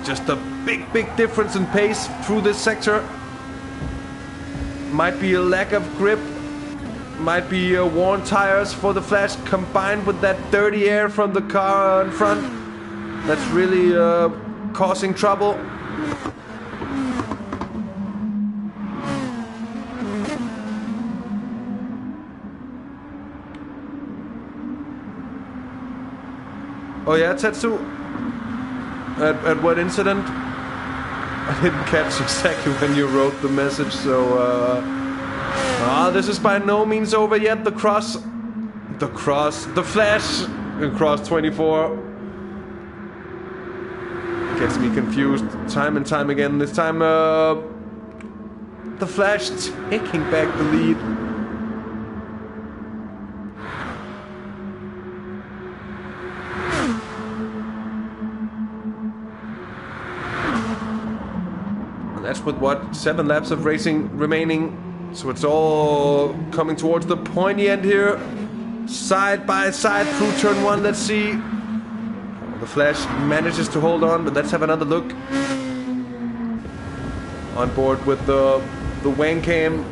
Just a big difference in pace through this sector. Might be a lack of grip. Might be worn tires for the Flash, combined with that dirty air from the car in front. That's really causing trouble. Oh yeah, Tetsu. At what incident? I didn't catch exactly when you wrote the message, so this is by no means over yet. The flash in Cross 24 gets me confused time and time again. This time, the flash taking back the lead. That's with what, 7 laps of racing remaining. So it's all coming towards the pointy end here. Side by side through turn 1. Let's see. The Flash manages to hold on, but let's have another look. On board with the Wangan.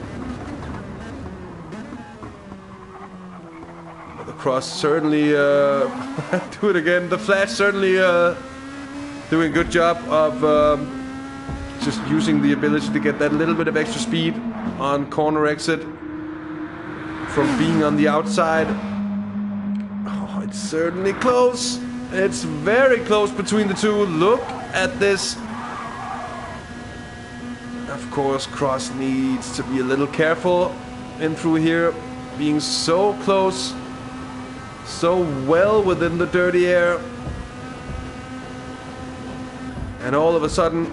The Cross certainly do it again. The Flash certainly doing a good job of just using the ability to get that little bit of extra speed on corner exit from being on the outside. Oh, it's certainly close. It's very close between the two. Look at this. Of course, Cross needs to be a little careful in through here, being so close, so well within the dirty air. And all of a sudden,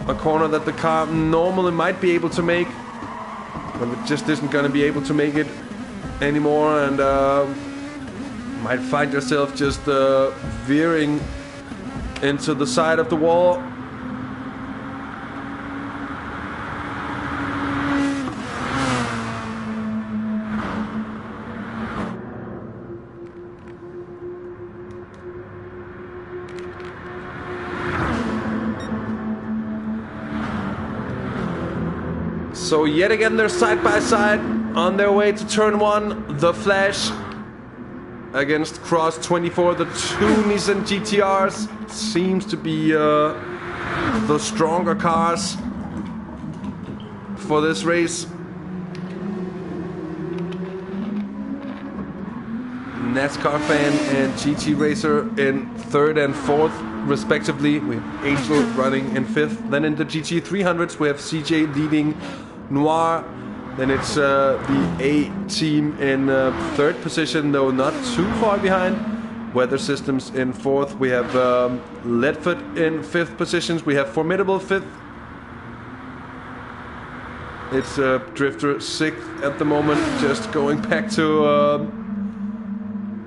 a corner that the car normally might be able to make, but it just isn't going to be able to make it anymore, and might find yourself just veering into the side of the wall. So yet again they're side by side on their way to turn 1. The Flash against Cross 24. The 2 Nissan GTRs seems to be the stronger cars for this race. NASCAR fan and GT racer in 3rd and 4th respectively. We have Angel running in 5th. Then in the GT 300s we have CJ leading Noir. Then it's the A team in 3rd position, though not too far behind. Weather Systems in 4th. We have Ledford in 5th positions. We have Formidable 5th. It's Drifter 6th at the moment. Just going back to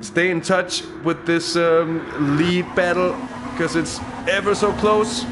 stay in touch with this lead battle, because it's ever so close.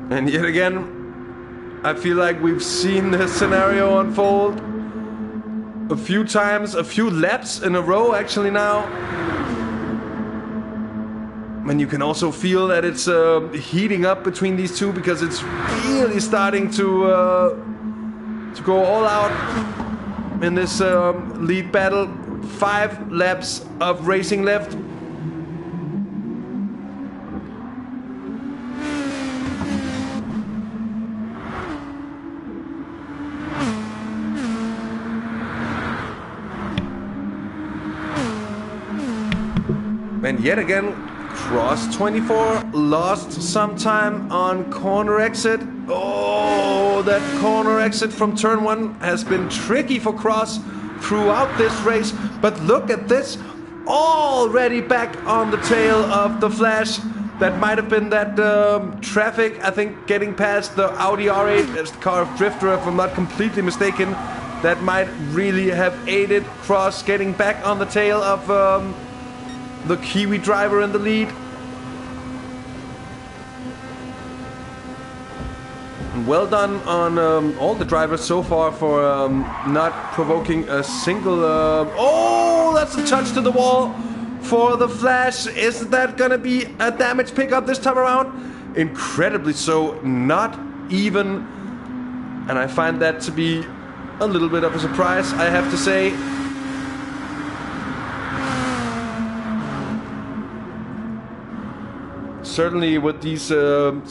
And yet again, I feel like we've seen this scenario unfold a few times, a few laps in a row actually now. And you can also feel that it's heating up between these two, because it's really starting to go all out in this lead battle. 5 laps of racing left. And yet again, Cross 24 lost some time on corner exit. Oh, that corner exit from turn 1 has been tricky for Cross throughout this race. But look at this, already back on the tail of the Flash. That might have been that traffic, I think, getting past the Audi R8 as the car of Drifter, if I'm not completely mistaken. That might really have aided Cross getting back on the tail of the Kiwi driver in the lead. Well done on all the drivers so far for not provoking a single... oh, that's a touch to the wall for the Flash. Is that gonna be a damage pickup this time around? Incredibly so, not even. And I find that to be a little bit of a surprise, I have to say. Certainly with these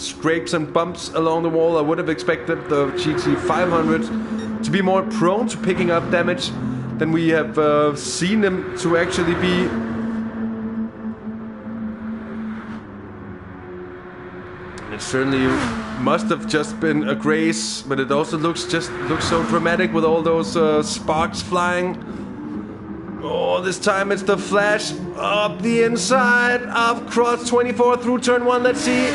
scrapes and bumps along the wall, I would have expected the GT500 to be more prone to picking up damage than we have seen them to actually be. It certainly must have just been a grace, but it also looks so dramatic with all those sparks flying. Oh, this time it's the Flash up the inside of cross 24 through turn 1. Let's see.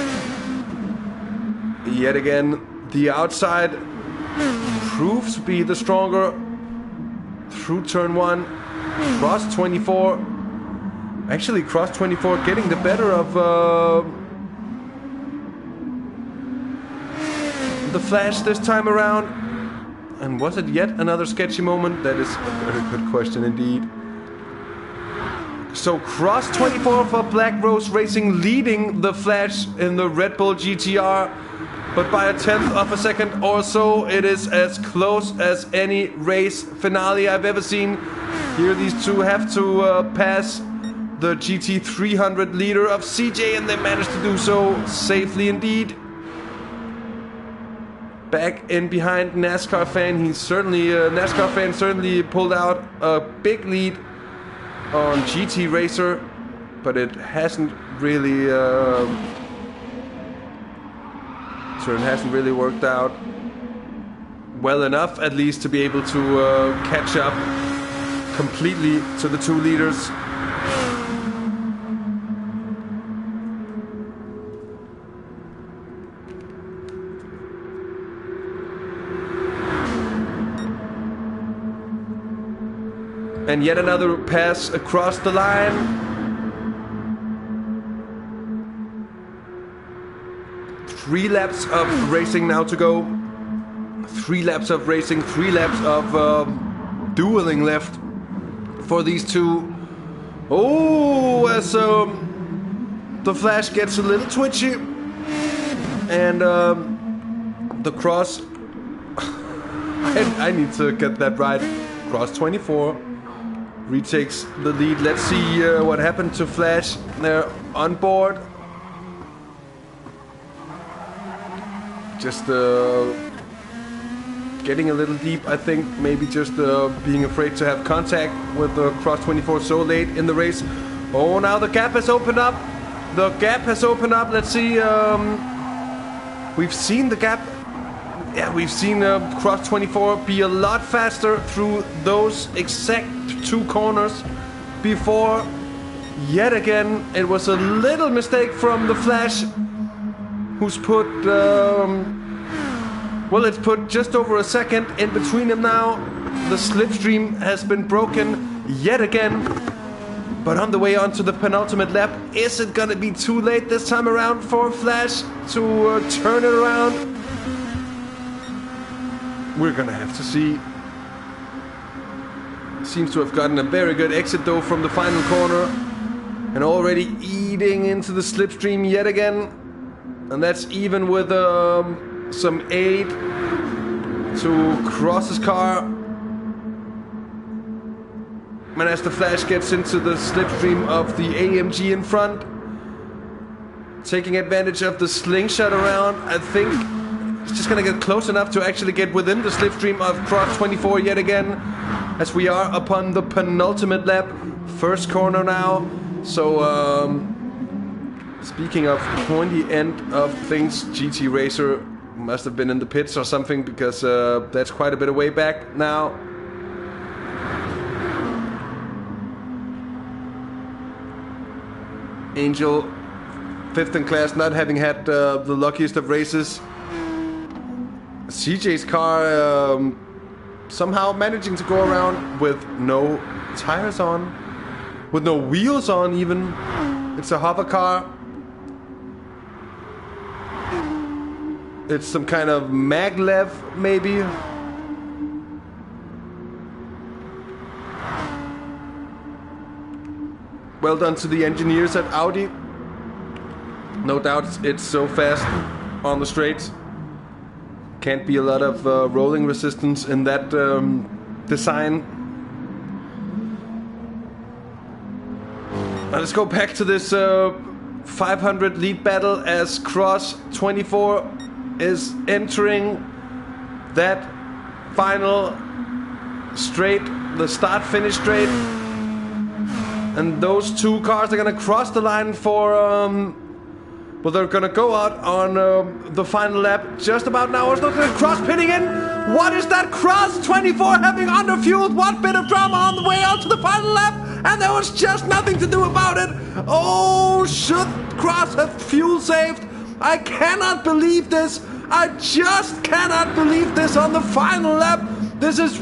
Yet again, the outside proves to be the stronger through turn 1. Cross 24. Actually, cross 24 getting the better of the Flash this time around. And was it yet another sketchy moment? That is a very good question indeed. So cross 24 for Black Rose Racing, leading the Flash in the Red Bull GTR, but by a tenth of a second or so. It is as close as any race finale I've ever seen. Here these two have to pass the GT300 leader of CJ, and they managed to do so safely indeed. Back in behind NASCAR fan, NASCAR fan certainly pulled out a big lead on GT Racer, but it hasn't really worked out well enough, at least, to be able to catch up completely to the two leaders. And yet another pass across the line. Three laps of racing now to go. 3 laps of racing, 3 laps of dueling left for these two. Oh, as the Flash gets a little twitchy. And the cross... I need to get that right. Cross 24. Retakes the lead. Let's see what happened to Flash. They're on board. Just getting a little deep, I think. Maybe just being afraid to have contact with the Cross 24 so late in the race. Oh, now the gap has opened up. The gap has opened up. Let's see. We've seen the gap. Yeah, we've seen Cross 24 be a lot faster through those exact 2 corners before. Yet again, it was a little mistake from the Flash, who's put, well, it's put just over a second in between them now. The slipstream has been broken yet again. But on the way onto the penultimate lap, is it gonna be too late this time around for Flash to turn it around? We're gonna have to see. Seems to have gotten a very good exit though from the final corner, and already eating into the slipstream yet again. And that's even with some aid to cross his car. And as the Flash gets into the slipstream of the AMG in front, taking advantage of the slingshot around, I think it's just gonna get close enough to actually get within the slipstream of Cross 24 yet again, as we are upon the penultimate lap, first corner now. So speaking of pointy end of things, GT Racer must have been in the pits or something, because that's quite a bit of way back now. Angel, 5th in class, not having had the luckiest of races. CJ's car somehow managing to go around with no tires on, with no wheels on even. It's a hover car. It's some kind of maglev, maybe. Well done to the engineers at Audi. No doubt it's so fast on the straights. Can't be a lot of rolling resistance in that design. Now let's go back to this 500 lead battle as Cross 24 is entering that final straight, the start-finish straight. And those two cars are gonna cross the line for, well, they're gonna go out on the final lap just about now. It's not gonna cross pitting in. What is that Cross 24 having underfueled? What bit of drama on the way out to the final lap? And there was just nothing to do about it. Oh, should Cross have fuel saved? I cannot believe this. I just cannot believe this on the final lap. This is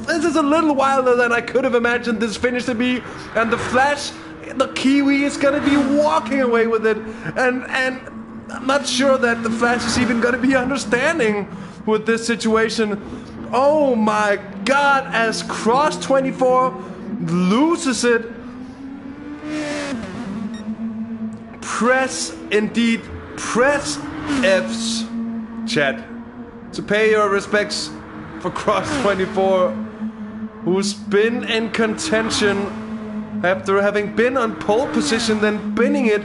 a little wilder than I could have imagined this finish to be. And the Flash, the Kiwi, is gonna be walking away with it. And I'm not sure that the Flash is even gonna be understanding with this situation. Oh my God, as Cross 24 loses it. Press F's, chat, to pay your respects for Cross 24, who's been in contention after having been on pole position, then binning it,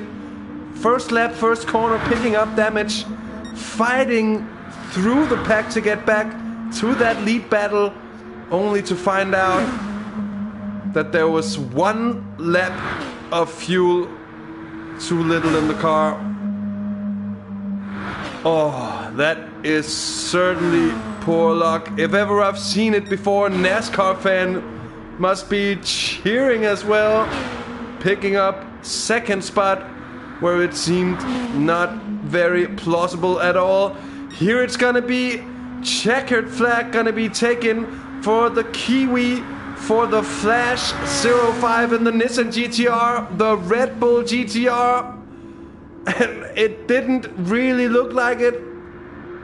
first lap, first corner, picking up damage, fighting through the pack to get back to that lead battle, only to find out that there was one lap of fuel too little in the car. Oh, that is certainly poor luck. If ever I've seen it before, NASCAR fan must be cheering as well. Picking up second spot where it seemed not very plausible at all. Here it's gonna be checkered flag gonna be taken for the Kiwi, for the Flash 05 in the Nissan GTR, the Red Bull GTR. And it didn't really look like it.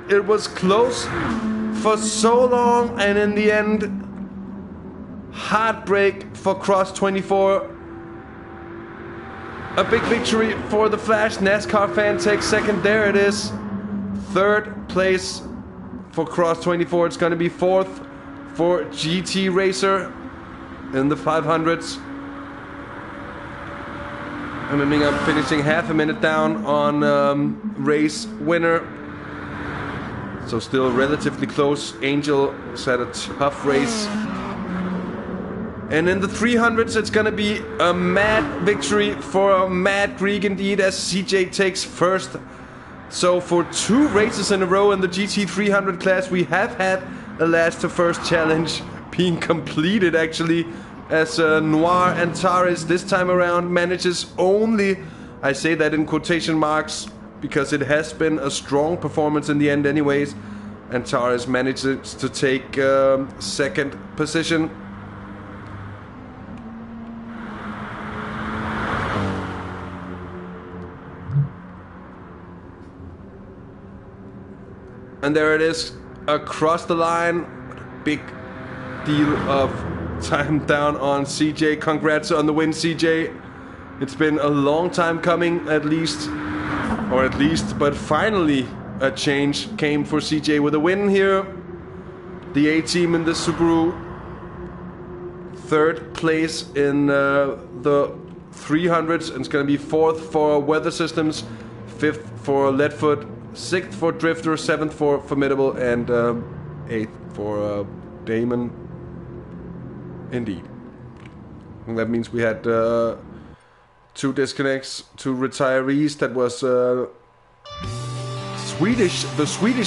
It was close for so long, and in the end, heartbreak for Cross 24. A big victory for the Flash. NASCAR fan takes second. There it is. Third place for Cross 24. It's going to be fourth for GT Racer in the 500s. I'm ending up finishing half a minute down on race winner. So still relatively close. Angel had a tough race. And in the 300s, it's gonna be a mad victory for a mad Greek indeed, as CJ takes first. So for 2 races in a row in the GT 300 class, we have had a last to first challenge being completed actually, as Noir Antares this time around manages only, I say that in quotation marks because it has been a strong performance in the end anyways. Antares manages to take second position. And there it is, across the line. Big deal of time down on CJ. Congrats on the win, CJ. It's been a long time coming, but finally a change came for CJ with a win here. The A team in the Subaru. Third place in the 300s, and it's going to be fourth for Weather Systems, fifth for Leadfoot, sixth for Drifter, seventh for Formidable, and eighth for Damon. Indeed. And that means we had 2 disconnects, 2 retirees. That was the Swedish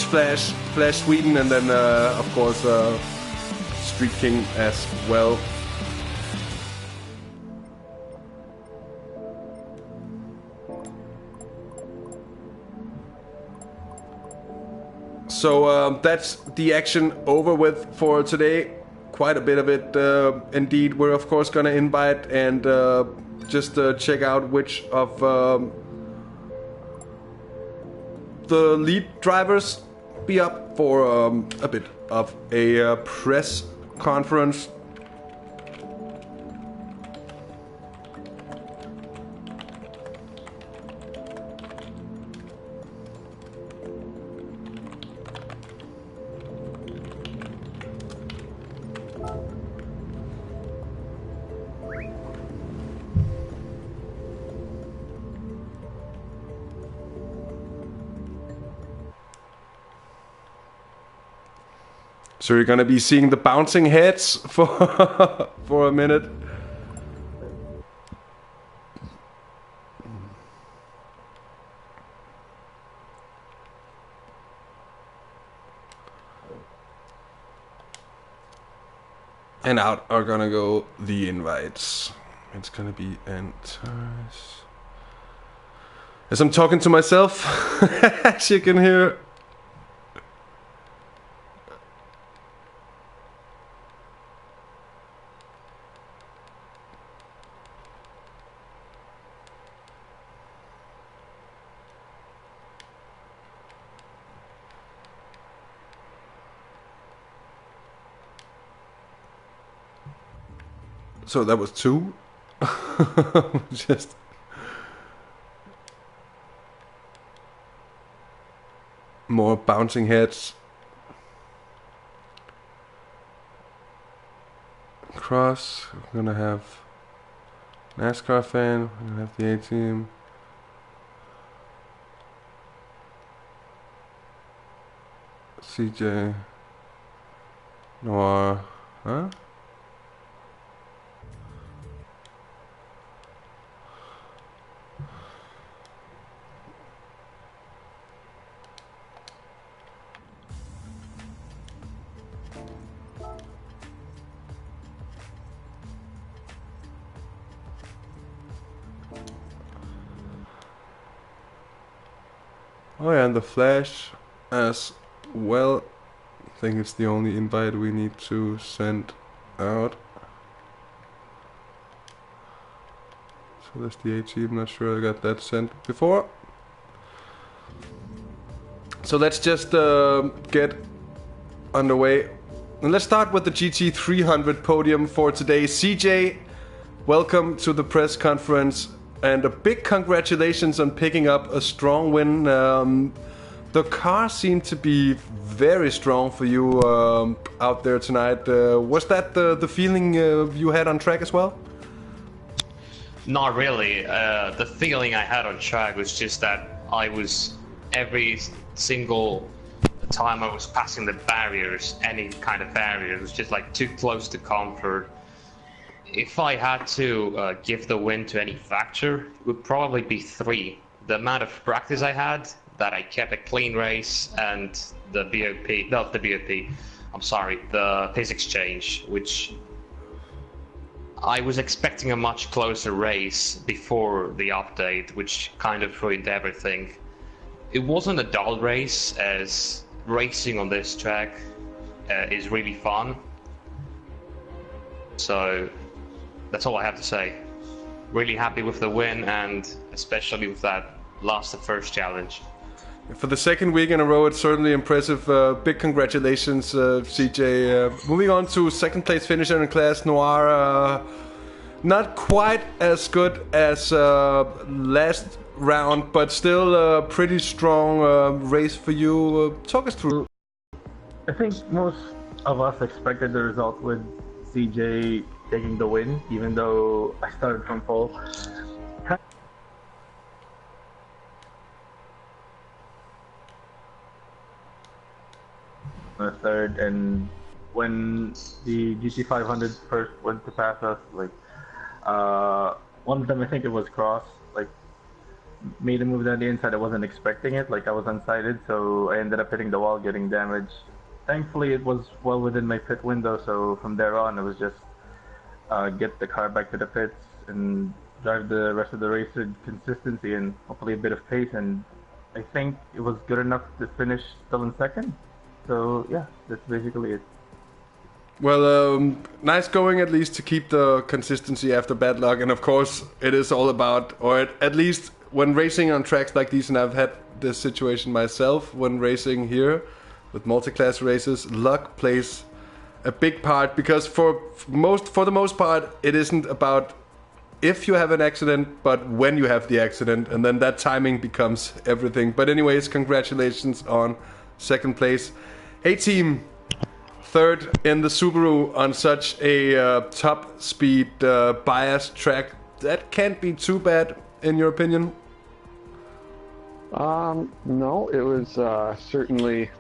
Flash Sweden, and then of course Street King as well. So that's the action over with for today. Quite a bit of it indeed. We're of course gonna invite and just check out which of the lead drivers be up for a bit of a press conference. So you're gonna be seeing the bouncing heads for for a minute. And out are gonna go the invites. It's gonna be enters. As I'm talking to myself, as you can hear. So that was 2. Just more bouncing heads. Cross. We're gonna have NASCAR fan. We're gonna have the A-team. CJ. Noir. Huh? Oh yeah, and the Flash as well. I think it's the only invite we need to send out. So that's the A-team, not sure I got that sent before. So let's just get underway. And let's start with the GT300 podium for today. CJ, welcome to the press conference. And a big congratulations on picking up a strong win. The car seemed to be very strong for you out there tonight. Was that the feeling you had on track as well? Not really. The feeling I had on track was just that I was, every single time I was passing the barriers, any kind of barrier, it was just like too close to comfort. If I had to give the win to any factor, it would probably be 3. The amount of practice I had, that I kept a clean race, and the the pace exchange, which I was expecting a much closer race before the update, which kind of ruined everything. It wasn't a dull race, as racing on this track is really fun. So that's all I have to say. Really happy with the win, and especially with that last first challenge. For the second week in a row, it's certainly impressive. Big congratulations, CJ. Moving on to second place finisher in class, Noir. Not quite as good as last round, but still a pretty strong race for you. Talk us through. I think most of us expected the result with CJ taking the win, even though I started from pole. Third, and when the GT500 first went to pass us, like one of them, I think it was Cross, like made a move down the inside. I wasn't expecting it, like I was unsighted, so I ended up hitting the wall, getting damaged. Thankfully, it was well within my pit window, so from there on, it was just get the car back to the pits and drive the rest of the race with consistency and hopefully a bit of pace. And I think it was good enough to finish still in second. So yeah, that's basically it. Well, nice going at least to keep the consistency after bad luck. And of course, it is all about, or at least when racing on tracks like these, and I've had this situation myself when racing here, with multi-class races, luck plays a big part, because for the most part, it isn't about if you have an accident, but when you have the accident, and then that timing becomes everything. But anyways, congratulations on second place. Hey team, third in the Subaru on such a top speed bias track. That can't be too bad, in your opinion? No, it was certainly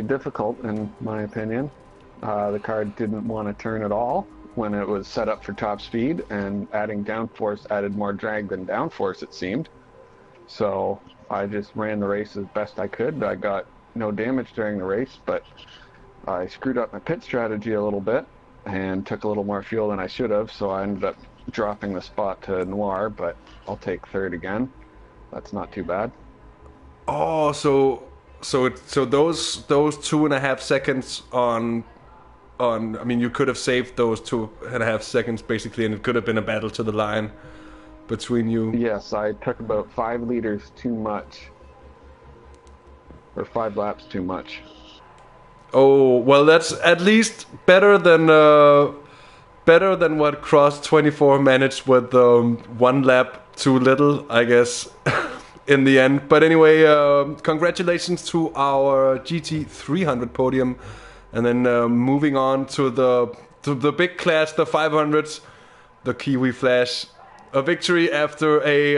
difficult in my opinion. The car didn't want to turn at all when it was set up for top speed, and adding downforce added more drag than downforce, it seemed. So I just ran the race as best I could. I got no damage during the race, but I screwed up my pit strategy a little bit and took a little more fuel than I should have, so I ended up dropping the spot to Noir, but I'll take third again. That's not too bad. Oh, so those 2.5 seconds on, I mean, you could have saved those 2.5 seconds basically, and it could have been a battle to the line between you. Yes, I took about 5 liters too much, or 5 laps too much. Oh, well, that's at least better than what Cross 24 managed with 1 lap too little, I guess, in the end. But anyway, congratulations to our GT300 podium, and then moving on to the big class, the 500s, the Kiwi Flash, a victory after a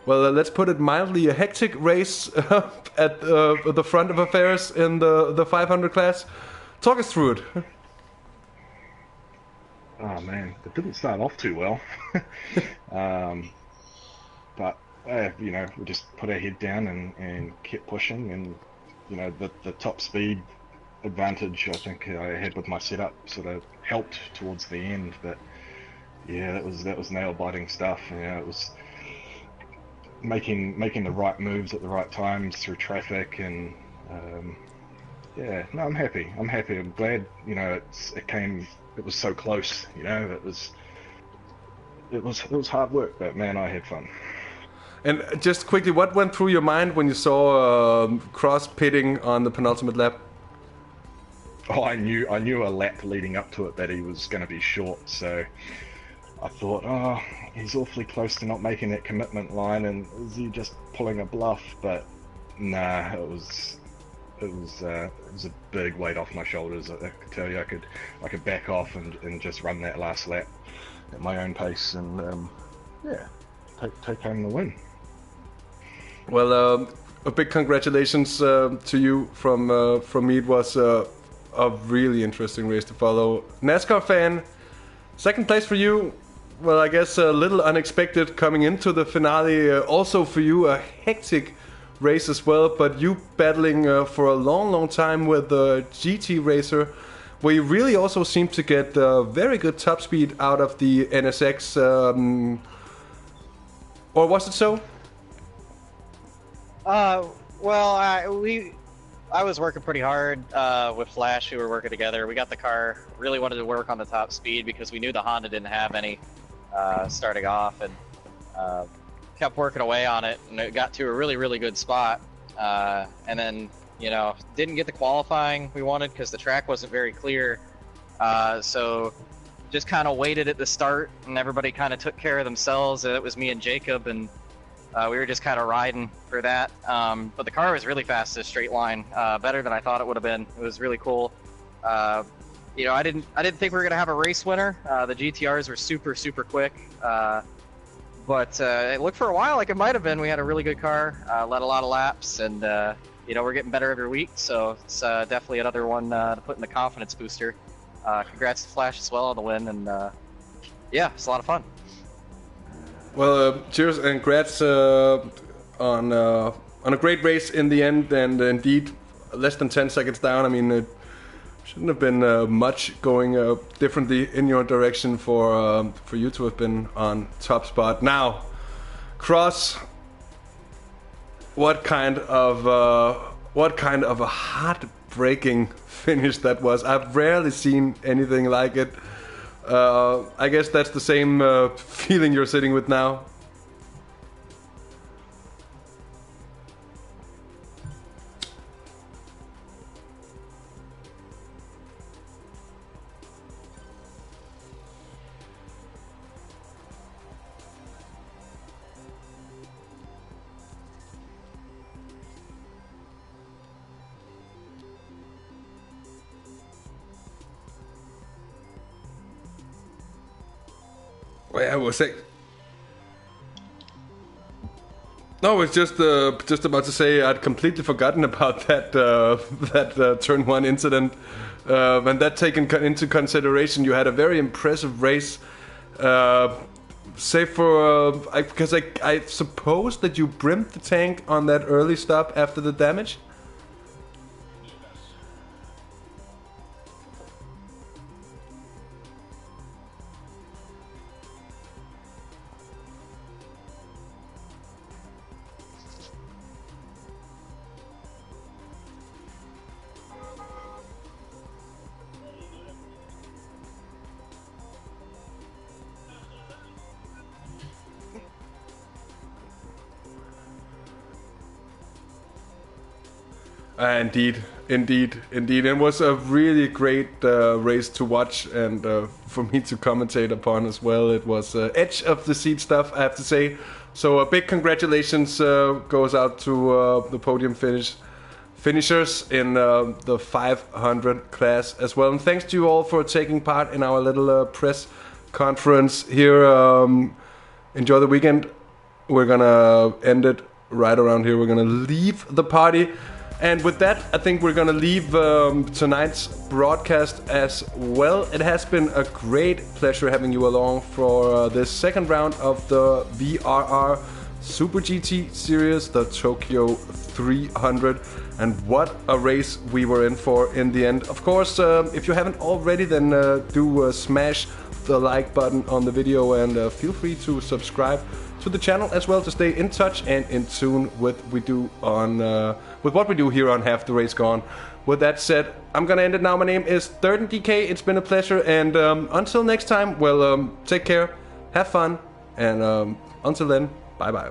well, let's put it mildly, a hectic race at the front of affairs in the 500 class. Talk us through it. Oh man, it didn't start off too well. But you know, we just put our head down and kept pushing, and you know, the top speed advantage I think I had with my setup sort of helped towards the end. But yeah, that was nail biting stuff. You know, it was making the right moves at the right times through traffic, and yeah, no, I'm happy. I'm glad, you know, it was so close, you know. It was hard work, but man, I had fun. And just quickly, what went through your mind when you saw Cross pitting on the penultimate lap? Oh, I knew a lap leading up to it that he was going to be short, so I thought, oh, he's awfully close to not making that commitment line, and is he just pulling a bluff? But nah, it was a big weight off my shoulders. I could tell you, I could back off and just run that last lap at my own pace, and yeah, take home the win. Well, a big congratulations to you from me. It was a really interesting race to follow. NASCAR fan, second place for you. Well, I guess a little unexpected coming into the finale. Also for you, a hectic race as well, but you battling for a long time with the GT racer, where you really also seem to get very good top speed out of the NSX, or was it so? Well, I was working pretty hard with Flash. We were working together. We got the car. Really wanted to work on the top speed because we knew the Honda didn't have any starting off, and kept working away on it, and it got to a really good spot. And then, you know, didn't get the qualifying we wanted because the track wasn't very clear. So just kind of waited at the start, and everybody kind of took care of themselves. It was me and Jacob, and we were just kind of riding for that. But the car was really fast in a straight line, better than I thought it would have been. It was really cool. You know, I didn't think we were gonna have a race winner. The GTRs were super quick, but it looked for a while like it might have been. We had a really good car, led a lot of laps, and you know, we're getting better every week. So it's definitely another one to put in the confidence booster. Congrats to Flash as well on the win, and yeah, it's a lot of fun. Well, cheers and congrats on a great race in the end, and indeed less than 10 seconds down. I mean, it shouldn't have been much going differently in your direction for you to have been on top spot. Now, Cross, what kind of a heartbreaking finish that was. I've rarely seen anything like it. I guess that's the same feeling you're sitting with now. Yeah, we'll say. No, it's just about to say I'd completely forgotten about that turn 1 incident. When that taken into consideration, you had a very impressive race. Say for because I suppose that you brimmed the tank on that early stop after the damage. Indeed. It was a really great race to watch and for me to commentate upon as well. It was edge of the seat stuff, I have to say. So a big congratulations goes out to the podium finishers in the 500 class as well. And thanks to you all for taking part in our little press conference here. Enjoy the weekend. We're gonna end it right around here. We're gonna leave the party. And with that, I think we're gonna leave tonight's broadcast as well. It has been a great pleasure having you along for this second round of the VRR Super GT series, the Tokyo 300. And what a race we were in for in the end. Of course, if you haven't already, then do smash the like button on the video and feel free to subscribe to the channel as well to stay in touch and in tune with what we do here on Half the Race Gone. With that said, I'm gonna end it now. My name is DirtenDK. It's been a pleasure, and until next time, well, take care, have fun, and until then, bye bye.